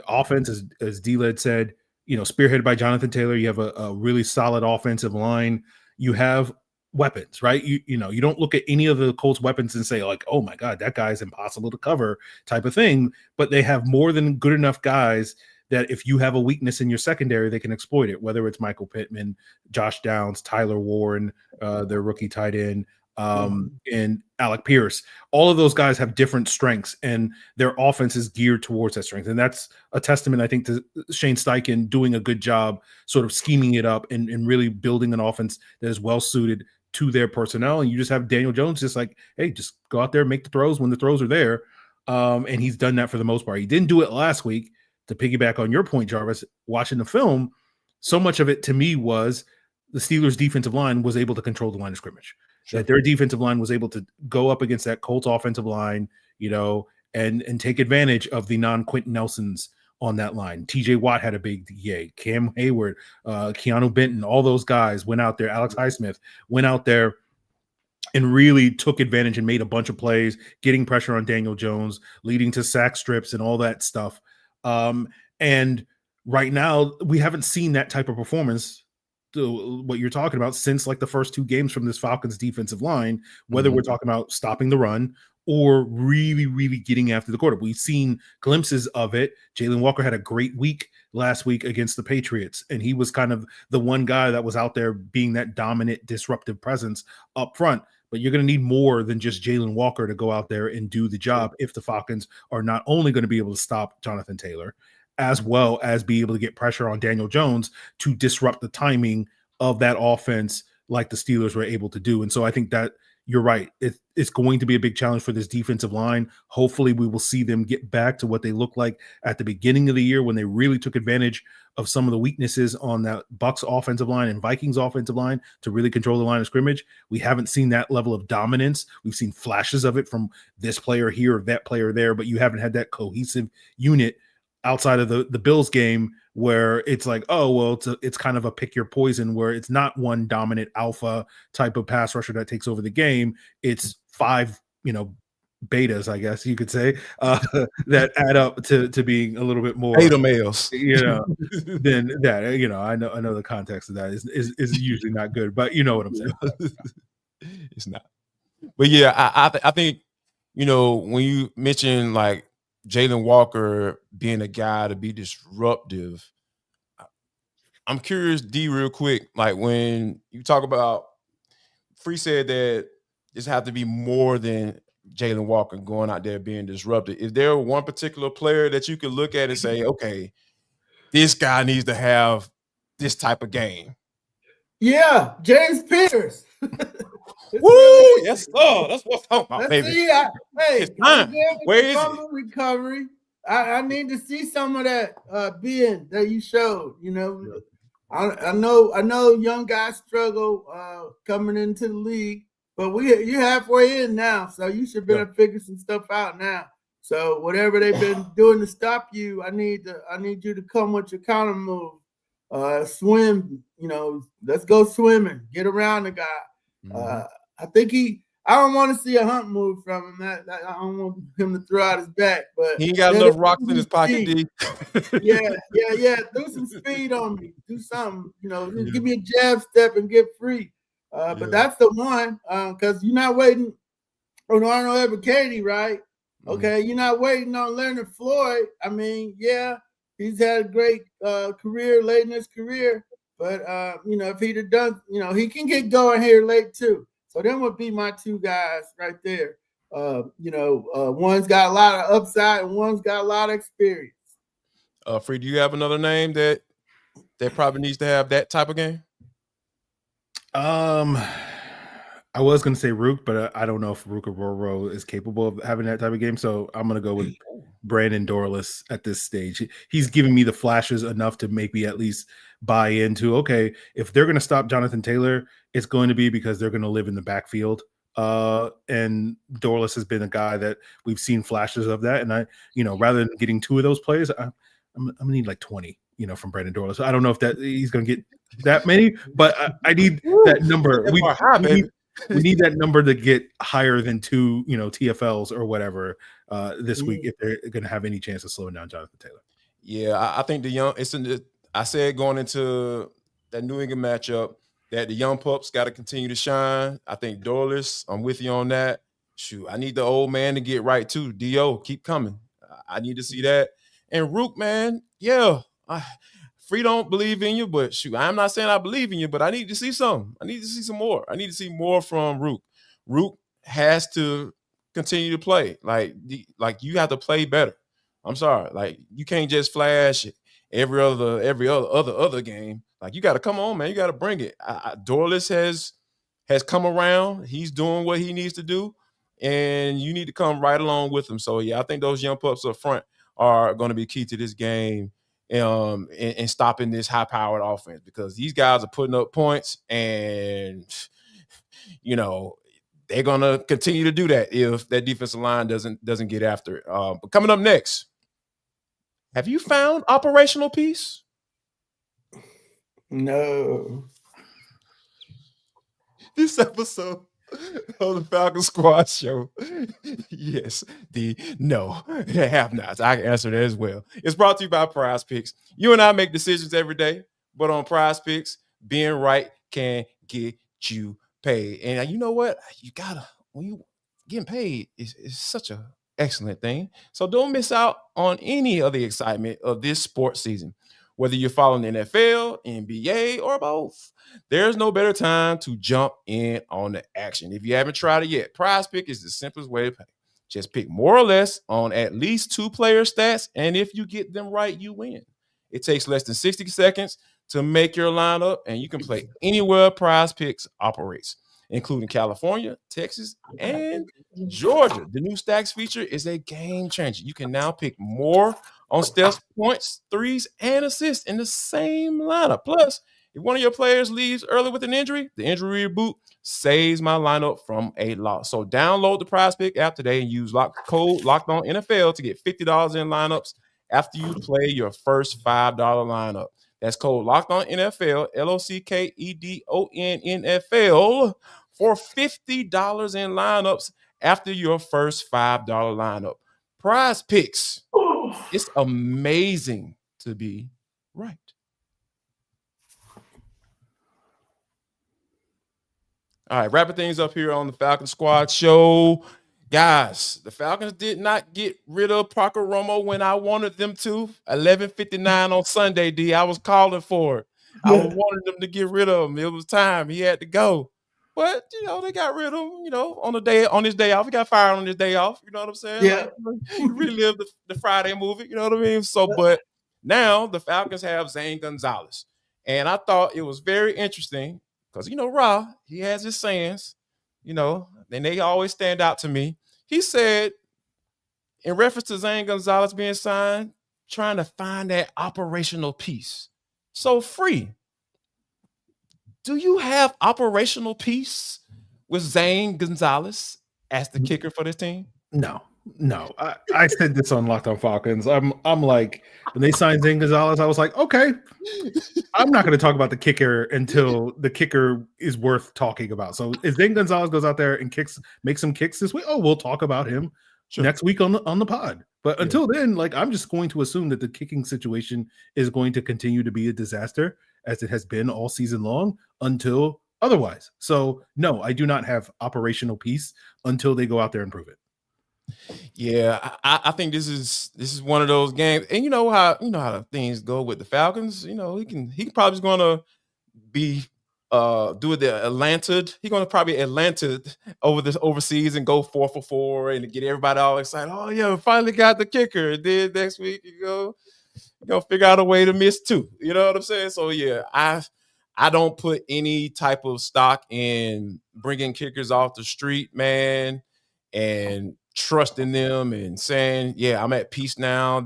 offense, as D-Led said, spearheaded by Jonathan Taylor. You have a really solid offensive line. You have weapons, right? You don't look at any of the Colts weapons and say, like, oh my God, that guy's impossible to cover type of thing. But they have more than good enough guys that if you have a weakness in your secondary, they can exploit it, whether it's Michael Pittman, Josh Downs, Tyler Warren, their rookie tight end, and Alec Pierce. All of those guys have different strengths, and their offense is geared towards that strength. And that's a testament, I think, to Shane Steichen doing a good job sort of scheming it up and really building an offense that is well suited to their personnel. And you just have Daniel Jones just like, hey, just go out there, make the throws when the throws are there. And he's done that for the most part. He didn't do it last week. To piggyback on your point, Jarvis, watching the film, so much of it to me was the Steelers' defensive line was able to control the line of scrimmage. Sure. That their defensive line was able to go up against that Colts offensive line, and take advantage of the non-Quentin Nelsons on that line. TJ Watt had a big yay. Cam Hayward, Keanu Benton, all those guys went out there. Alex Highsmith went out there and really took advantage and made a bunch of plays, getting pressure on Daniel Jones, leading to sack strips and all that stuff. And right now we haven't seen that type of performance, what you're talking about, since like the first 2 games from this Falcons defensive line, whether we're talking about stopping the run or really, really getting after the quarterback. We've seen glimpses of it. Jalen Walker had a great week last week against the Patriots, and he was kind of the one guy that was out there being that dominant, disruptive presence up front. But you're going to need more than just Jalen Walker to go out there and do the job if the Falcons are not only going to be able to stop Jonathan Taylor, as well as be able to get pressure on Daniel Jones to disrupt the timing of that offense like the Steelers were able to do. And so I think that you're right. It's going to be a big challenge for this defensive line. Hopefully we will see them get back to what they looked like at the beginning of the year when they really took advantage of some of the weaknesses on that Bucs offensive line and Vikings offensive line to really control the line of scrimmage. We haven't seen that level of dominance. We've seen flashes of it from this player here or that player there, but you haven't had that cohesive unit outside of the Bills game where it's like, oh, well, it's kind of a pick your poison, where it's not one dominant alpha type of pass rusher that takes over the game. It's 5, betas, I guess you could say, that add up to being a little bit more beta males, than that. I know the context of that is usually not good, but you know what I'm saying. It's not. But yeah, I think, when you mention like Jalen Walker being a guy to be disruptive, I'm curious, D, real quick. Like when you talk about Free said that this have to be more than Jalen Walker going out there being disrupted. Is there one particular player that you could look at and say, okay, this guy needs to have this type of game? Yeah, James Pierce. Woo! Yes, sir. That's what I'm talking about, baby. See, where is it? Recovery. I need to see some of that being that you showed. You know, I know young guys struggle coming into the league, but you're halfway in now, so you should be able to figure some stuff out now. So whatever they've been doing to stop you, I need you to come with your counter move. Swim, you know, let's go swimming, get around the guy. I think I don't want to see a hunt move from him. I don't want him to throw out his back, but he ain't got enough rocks in his pocket, D. yeah. Throw some speed on me. Do something, you know, give me a jab step and get free. But that's the one, because you're not waiting on Arnold Ebiketie, right? Okay, you're not waiting on Leonard Floyd. I mean, yeah, he's had a great career late in his career, but you know, if he'd have done, you know, he can get going here late too. So them would be my two guys right there. You know, one's got a lot of upside and one's got a lot of experience. Free, do you have another name that probably needs to have that type of game? I was going to say Rook, but I don't know if Rook or Roro is capable of having that type of game. So I'm going to go with Brandon Dorless at this stage. He's giving me the flashes enough to make me at least buy into, okay, if they're going to stop Jonathan Taylor, it's going to be because they're going to live in the backfield. And Dorless has been a guy that we've seen flashes of that. And rather than getting 2 of those plays, I'm going to need like 20, from Brandon Dorless. So I don't know if that he's going to get that many, but I need that number. We need that number to get higher than 2, TFLs or whatever this week if they're going to have any chance of slowing down Jonathan Taylor. Yeah, I think I said going into that New England matchup that the young pups got to continue to shine. I think Dorless, I'm with you on that. Shoot, I need the old man to get right too. D.O., keep coming. I need to see that. And Rook, man, Free don't believe in you, but shoot, I'm not saying I believe in you, but I need to see some. I need to see some more. I need to see more from Rook. Rook has to continue to play. Like you have to play better. I'm sorry. Like you can't just flash every other game. Like you got to come on, man. You got to bring it. Dorless has come around. He's doing what he needs to do, and you need to come right along with him. So yeah, I think those young pups up front are going to be key to this game. And stopping this high-powered offense, because these guys are putting up points, and they're gonna continue to do that if that defensive line doesn't get after it. But coming up next, have you found operational peace? No. This episode on the Falcons Squad Show. Yes, no, they have not. I can answer that as well. It's brought to you by Prize Picks. You and I make decisions every day, but on Prize Picks, being right can get you paid. And you know what? When you getting paid is such an excellent thing. So don't miss out on any of the excitement of this sports season. Whether you're following the NFL, NBA, or both, there's no better time to jump in on the action. If you haven't tried it yet, Prize Pick is the simplest way to pay. Just pick more or less on at least 2 player stats, and if you get them right, you win. It takes less than 60 seconds to make your lineup, and you can play anywhere Prize Picks operates, including California, Texas, and Georgia. The new Stacks feature is a game changer. You can now pick more on steals, points, threes, and assists in the same lineup. Plus, if one of your players leaves early with an injury, the injury reboot saves my lineup from a loss. So download the Prize Pick app today and use code LOCKEDONNFL to get $50 in lineups after you play your first $5 lineup. That's code LOCKEDONNFL, LOCKEDONNFL, for $50 in lineups after your first $5 lineup. Prize Picks. It's amazing to be right. All right, wrapping things up here on the Falcons Squad Show. Guys, the Falcons did not get rid of Parker Romo when I wanted them to. 11:59 on Sunday, D. I was calling for it. I was wanting them to get rid of him. It was time. He had to go. But they got rid of him, on his day off. He got fired on his day off. You know what I'm saying? Yeah. Like, he relived the Friday movie, you know what I mean? So, but now the Falcons have Zane Gonzalez. And I thought it was very interesting because, Ra, he has his sayings, and they always stand out to me. He said, in reference to Zane Gonzalez being signed, trying to find that operational piece. So, Free, do you have operational peace with Zane Gonzalez as the kicker for this team? No. I said this on Locked On Falcons. I'm like, when they signed Zane Gonzalez, I was like, okay, I'm not going to talk about the kicker until the kicker is worth talking about. So if Zane Gonzalez goes out there and makes some kicks this week, we'll talk about him next week on the pod. But until then, like, I'm just going to assume that the kicking situation is going to continue to be a disaster as it has been all season long until otherwise. So no, I do not have operational peace until they go out there and prove it. Yeah, I think this is one of those games, and you know how things go with the Falcons. He probably is going to be do the Atlanta. He's going to probably Atlanta over this overseas and go 4 for 4 and get everybody all excited. Oh yeah, we finally got the kicker. And then next week you're gonna figure out a way to miss 2. You know what I'm saying? So yeah, I don't put any type of stock in bringing kickers off the street, man, and trusting them and saying, yeah, I'm at peace now.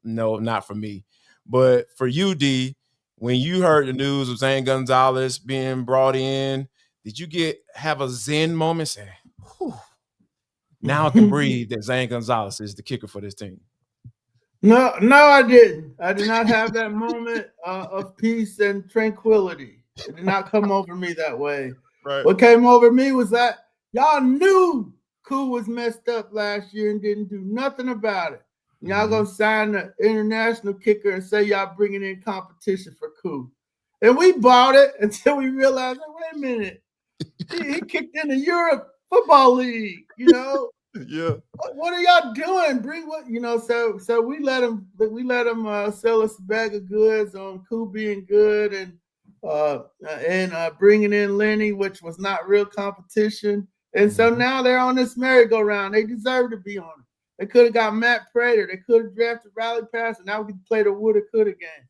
No, not for me. But for you, D, when you heard the news of Zane Gonzalez being brought in, did you have a Zen moment saying, whew, now I can breathe that Zane Gonzalez is the kicker for this team? No, I didn't. I did not have that moment of peace and tranquility. It did not come over me that way. Right. What came over me was that y'all knew Koo was messed up last year and didn't do nothing about it. Y'all gonna sign the international kicker and say y'all bringing in competition for Koo. And we bought it until we realized, wait a minute, he kicked in the Europe Football League, Yeah. What are y'all doing? Bring what So we let him sell us a bag of goods on Koo being good and bringing in Lenny, which was not real competition. And so now they're on this merry-go-round. They deserve to be on it. They could have got Matt Prater. They could have drafted Riley Pass, and now we can play the woulda-coulda game.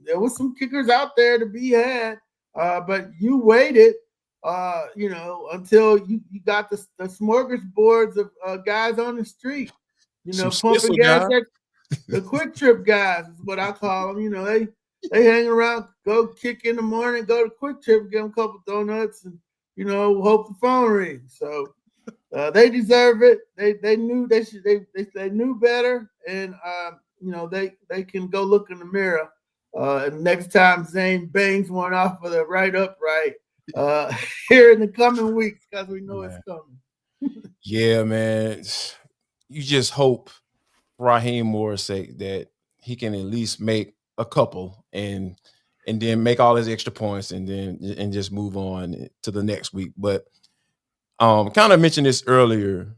There was some kickers out there to be had, but you waited, until you got the smorgasbords of guys on the street, pumping gas. The quick trip guys is what I call them. They hang around, go kick in the morning, go to Quick Trip, get them a couple donuts, and hope the phone rings. So they deserve it. They knew they knew better, and they can go look in the mirror. And next time Zane bangs one off for the right upright here in the coming weeks, because we know it's coming. Yeah, man. You just hope Raheem Morris sake that he can at least make a couple and then make all his extra points and just move on to the next week. But kind of mentioned this earlier,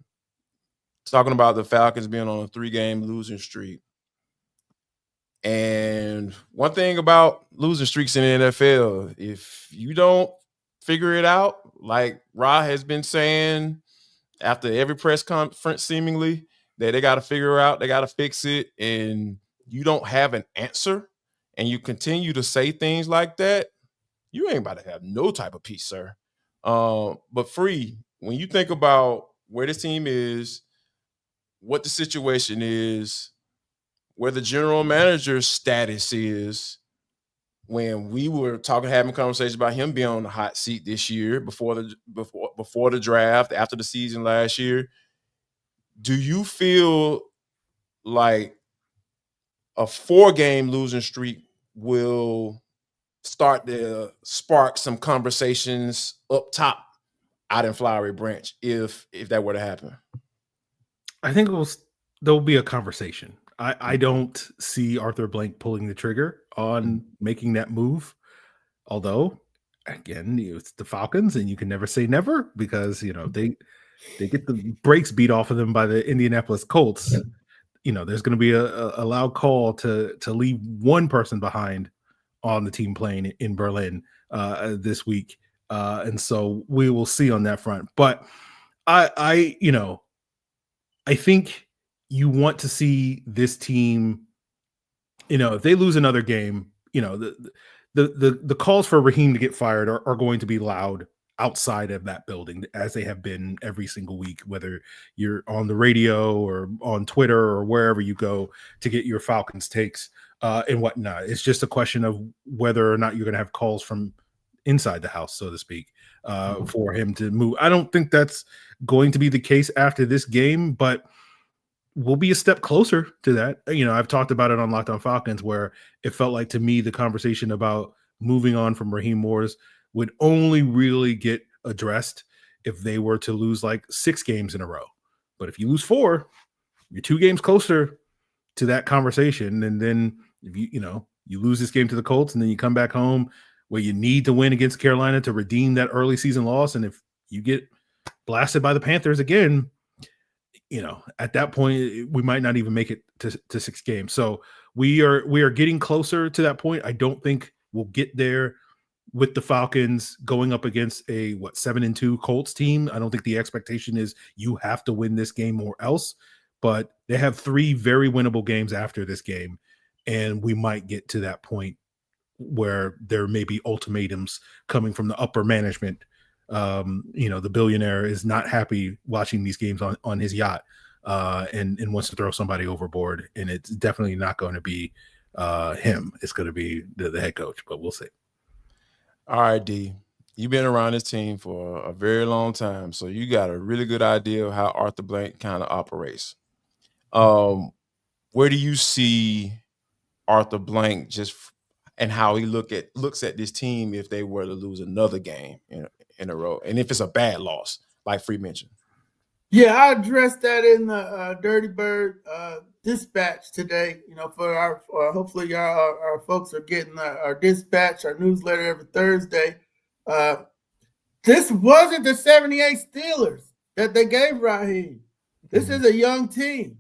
talking about the Falcons being on a 3-game losing streak. And one thing about losing streaks in the NFL, if you don't figure it out, like Ra has been saying after every press conference seemingly, that they got to figure out, they got to fix it, and you don't have an answer, and you continue to say things like that, you ain't about to have no type of peace, sir. But Free, when you think about where this team is, what the situation is, where the general manager's status is, when we were having conversations about him being on the hot seat this year before the draft, after the season last year, do you feel like a 4-game losing streak will start to spark some conversations up top out in Flowery Branch if that were to happen? I think there'll be a conversation. I don't see Arthur Blank pulling the trigger on making that move. Although, again, it's the Falcons, and you can never say never because they get the brakes beat off of them by the Indianapolis Colts. there's going to be a loud call to leave one person behind on the team plane in Berlin this week. And so we will see on that front. But I think you want to see this team, if they lose another game, the calls for Raheem to get fired are going to be loud outside of that building, as they have been every single week, whether you're on the radio or on Twitter or wherever you go to get your Falcons takes and whatnot. It's just a question of whether or not you're going to have calls from inside the house, so to speak, for him to move. I don't think that's going to be the case after this game, but we'll be a step closer to that. I've talked about it on Locked On Falcons, where it felt like, to me, the conversation about moving on from Raheem Morris would only really get addressed if they were to lose like 6 games in a row. But if you lose 4, you're 2 games closer to that conversation. And then if you lose this game to the Colts, and then you come back home where you need to win against Carolina to redeem that early season loss. And if you get blasted by the Panthers again, at that point, we might not even make it to 6 games. So we are getting closer to that point. I don't think we'll get there with the Falcons going up against a 7-2 Colts team. I don't think the expectation is you have to win this game or else, but they have 3 very winnable games after this game. And we might get to that point where there may be ultimatums coming from the upper management. The billionaire is not happy watching these games on his yacht and wants to throw somebody overboard. And it's definitely not going to be him. It's going to be the head coach, but we'll see. All right, D, you've been around this team for a very long time, so you got a really good idea of how Arthur Blank kind of operates. Where do you see Arthur Blank and how he looks at this team if they were to lose another game in a row, and if it's a bad loss, like Free mentioned? Yeah, I addressed that in the Dirty Bird dispatch today. For our hopefully our folks are getting our dispatch, our newsletter every Thursday. This wasn't the 78 Steelers that they gave Raheem. This is a young team.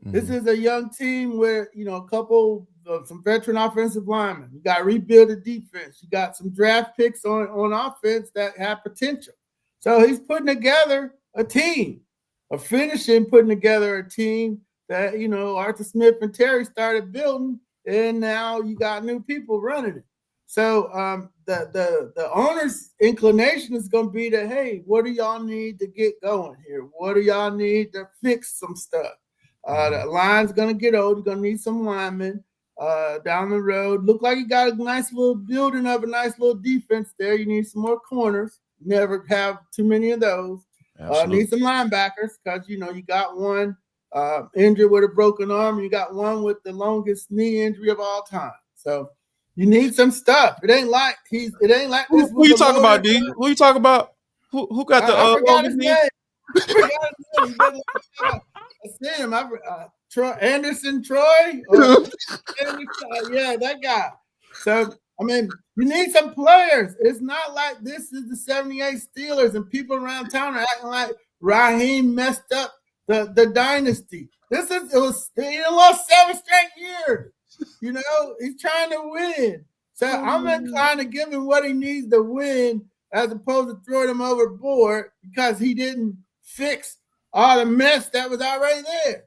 This is a young team where a couple of some veteran offensive linemen. You got to rebuild the defense. You got some draft picks on offense that have potential. So he's putting together a team, putting together a team that, Arthur Smith and Terry started building, and now you got new people running it. So the owner's inclination is going to be that, hey, what do y'all need to get going here? What do y'all need to fix some stuff? The line's going to get old. You're going to need some linemen down the road. Look like you got a nice little building of a nice little defense there. You need some more corners. Never have too many of those. Need some linebackers because, you got one injured with a broken arm. You got one with the longest knee injury of all time. So you need some stuff. It ain't like this. Who you talking about, D? Who you talking about? Who got the longest knee? I see him. Troy Anderson, Troy. Yeah, that guy. So, you need some players. It's not like this is the 78 Steelers and people around town are acting like Raheem messed up the dynasty. It was lost 7 straight years. He's trying to win. So I'm inclined to give him what he needs to win as opposed to throwing him overboard because he didn't fix all the mess that was already there.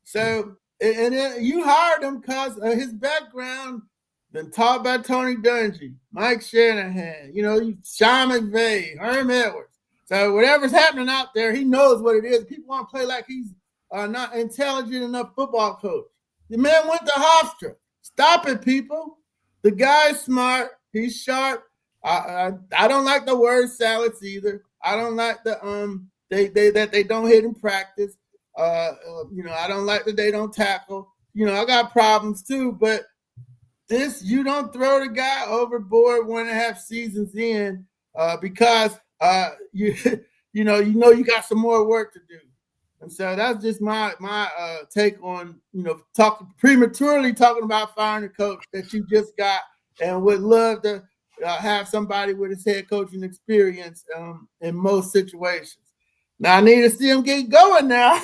So, and you hired him because of his background, been taught by Tony Dungy, Mike Shanahan, Sean McVay, Herm Edwards. So whatever's happening out there, he knows what it is. People want to play like he's not intelligent enough football coach. The man went to Hofstra. Stop it, people. The guy's smart. He's sharp. I don't like the word salads either. I don't like the they don't hit in practice. I don't like that they don't tackle. I got problems too, but you don't throw the guy overboard 1.5 seasons in because you got some more work to do. And so that's just my take on prematurely talking about firing a coach that you just got and would love to have somebody with his head coaching experience in most situations. Now I need to see him get going now.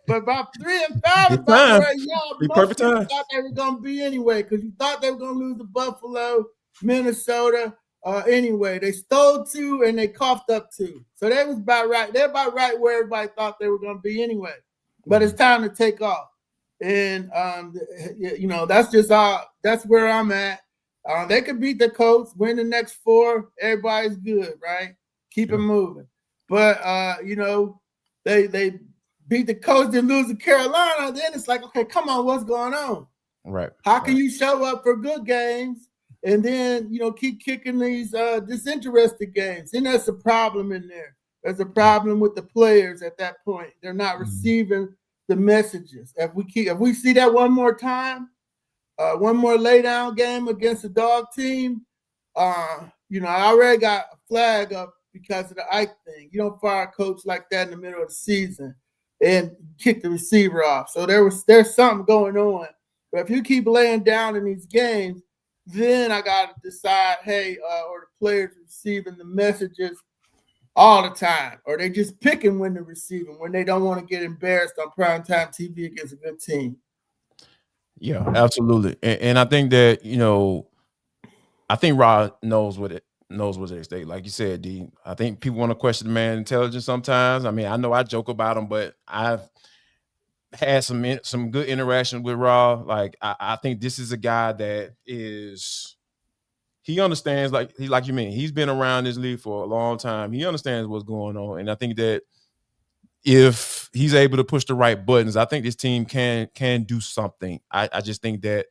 But about 3 and 5 is Good about time. where y'all Be most perfect people time. thought they were going to be anyway, because you thought they were going to lose to Buffalo, Minnesota. Anyway, they stole 2 and they coughed up 2. So they was about right. They're about right where everybody thought they were going to be anyway. But it's time to take off. And, that's where I'm at. They could beat the Colts, win the next 4. Everybody's good, right? Keep it moving. But, they beat the Colts and lose to Carolina. Then it's like, okay, come on, what's going on? Right. How can you show up for good games and then, keep kicking these disinterested games? And there's a problem in there. There's a problem with the players at that point. They're not receiving the messages. If we see that one more time, one more laydown game against a dog team, I already got a flag up because of the Ike thing. You don't fire a coach like that in the middle of the season and kick the receiver off. So there's something going on. But if you keep laying down in these games, then I got to decide, hey, are the players receiving the messages all the time? Or they just picking when to receive them, when they don't want to get embarrassed on primetime TV against a good team? Yeah, absolutely. And I think that, I think Rod knows what it at stake. Like you said, D, I think people want to question the man's intelligence sometimes. I mean, I know I joke about him, but I've had some good interaction with Rod. Like, I think this is a guy that he understands, like you mean, he's been around this league for a long time. He understands what's going on. And I think that if he's able to push the right buttons, I think this team can do something. I just think that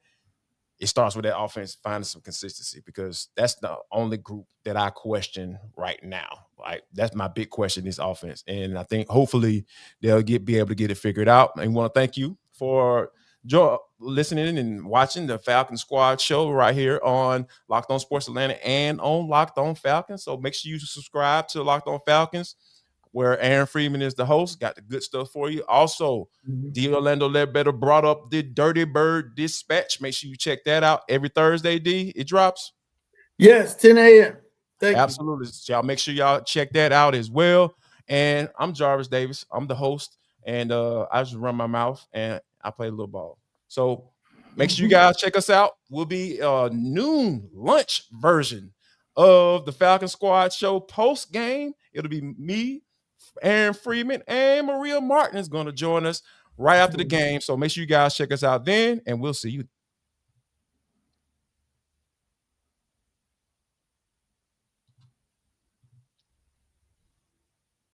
it starts with that offense finding some consistency, because that's the only group that I question right now. Like, that's my big question, this offense. And I think hopefully they'll be able to get it figured out. And want to thank you for listening and watching the Falcons Squad Show right here on Locked On Sports Atlanta and on Locked On Falcons. So make sure you subscribe to Locked On Falcons, where Aaron Freeman is the host. Got the good stuff for you. Also, D. Orlando Ledbetter brought up the Dirty Bird Dispatch. Make sure you check that out every Thursday, D. It drops? Yes, 10 a.m. Thank you. Absolutely. So y'all make sure y'all check that out as well. And I'm Jarvis Davis. I'm the host. And I just run my mouth and I play a little ball. So make sure you guys check us out. We'll be a noon lunch version of the Falcon Squad Show post game. It'll be me, Aaron Freeman, and Maria Martin is going to join us right after the game. So make sure you guys check us out then, and we'll see you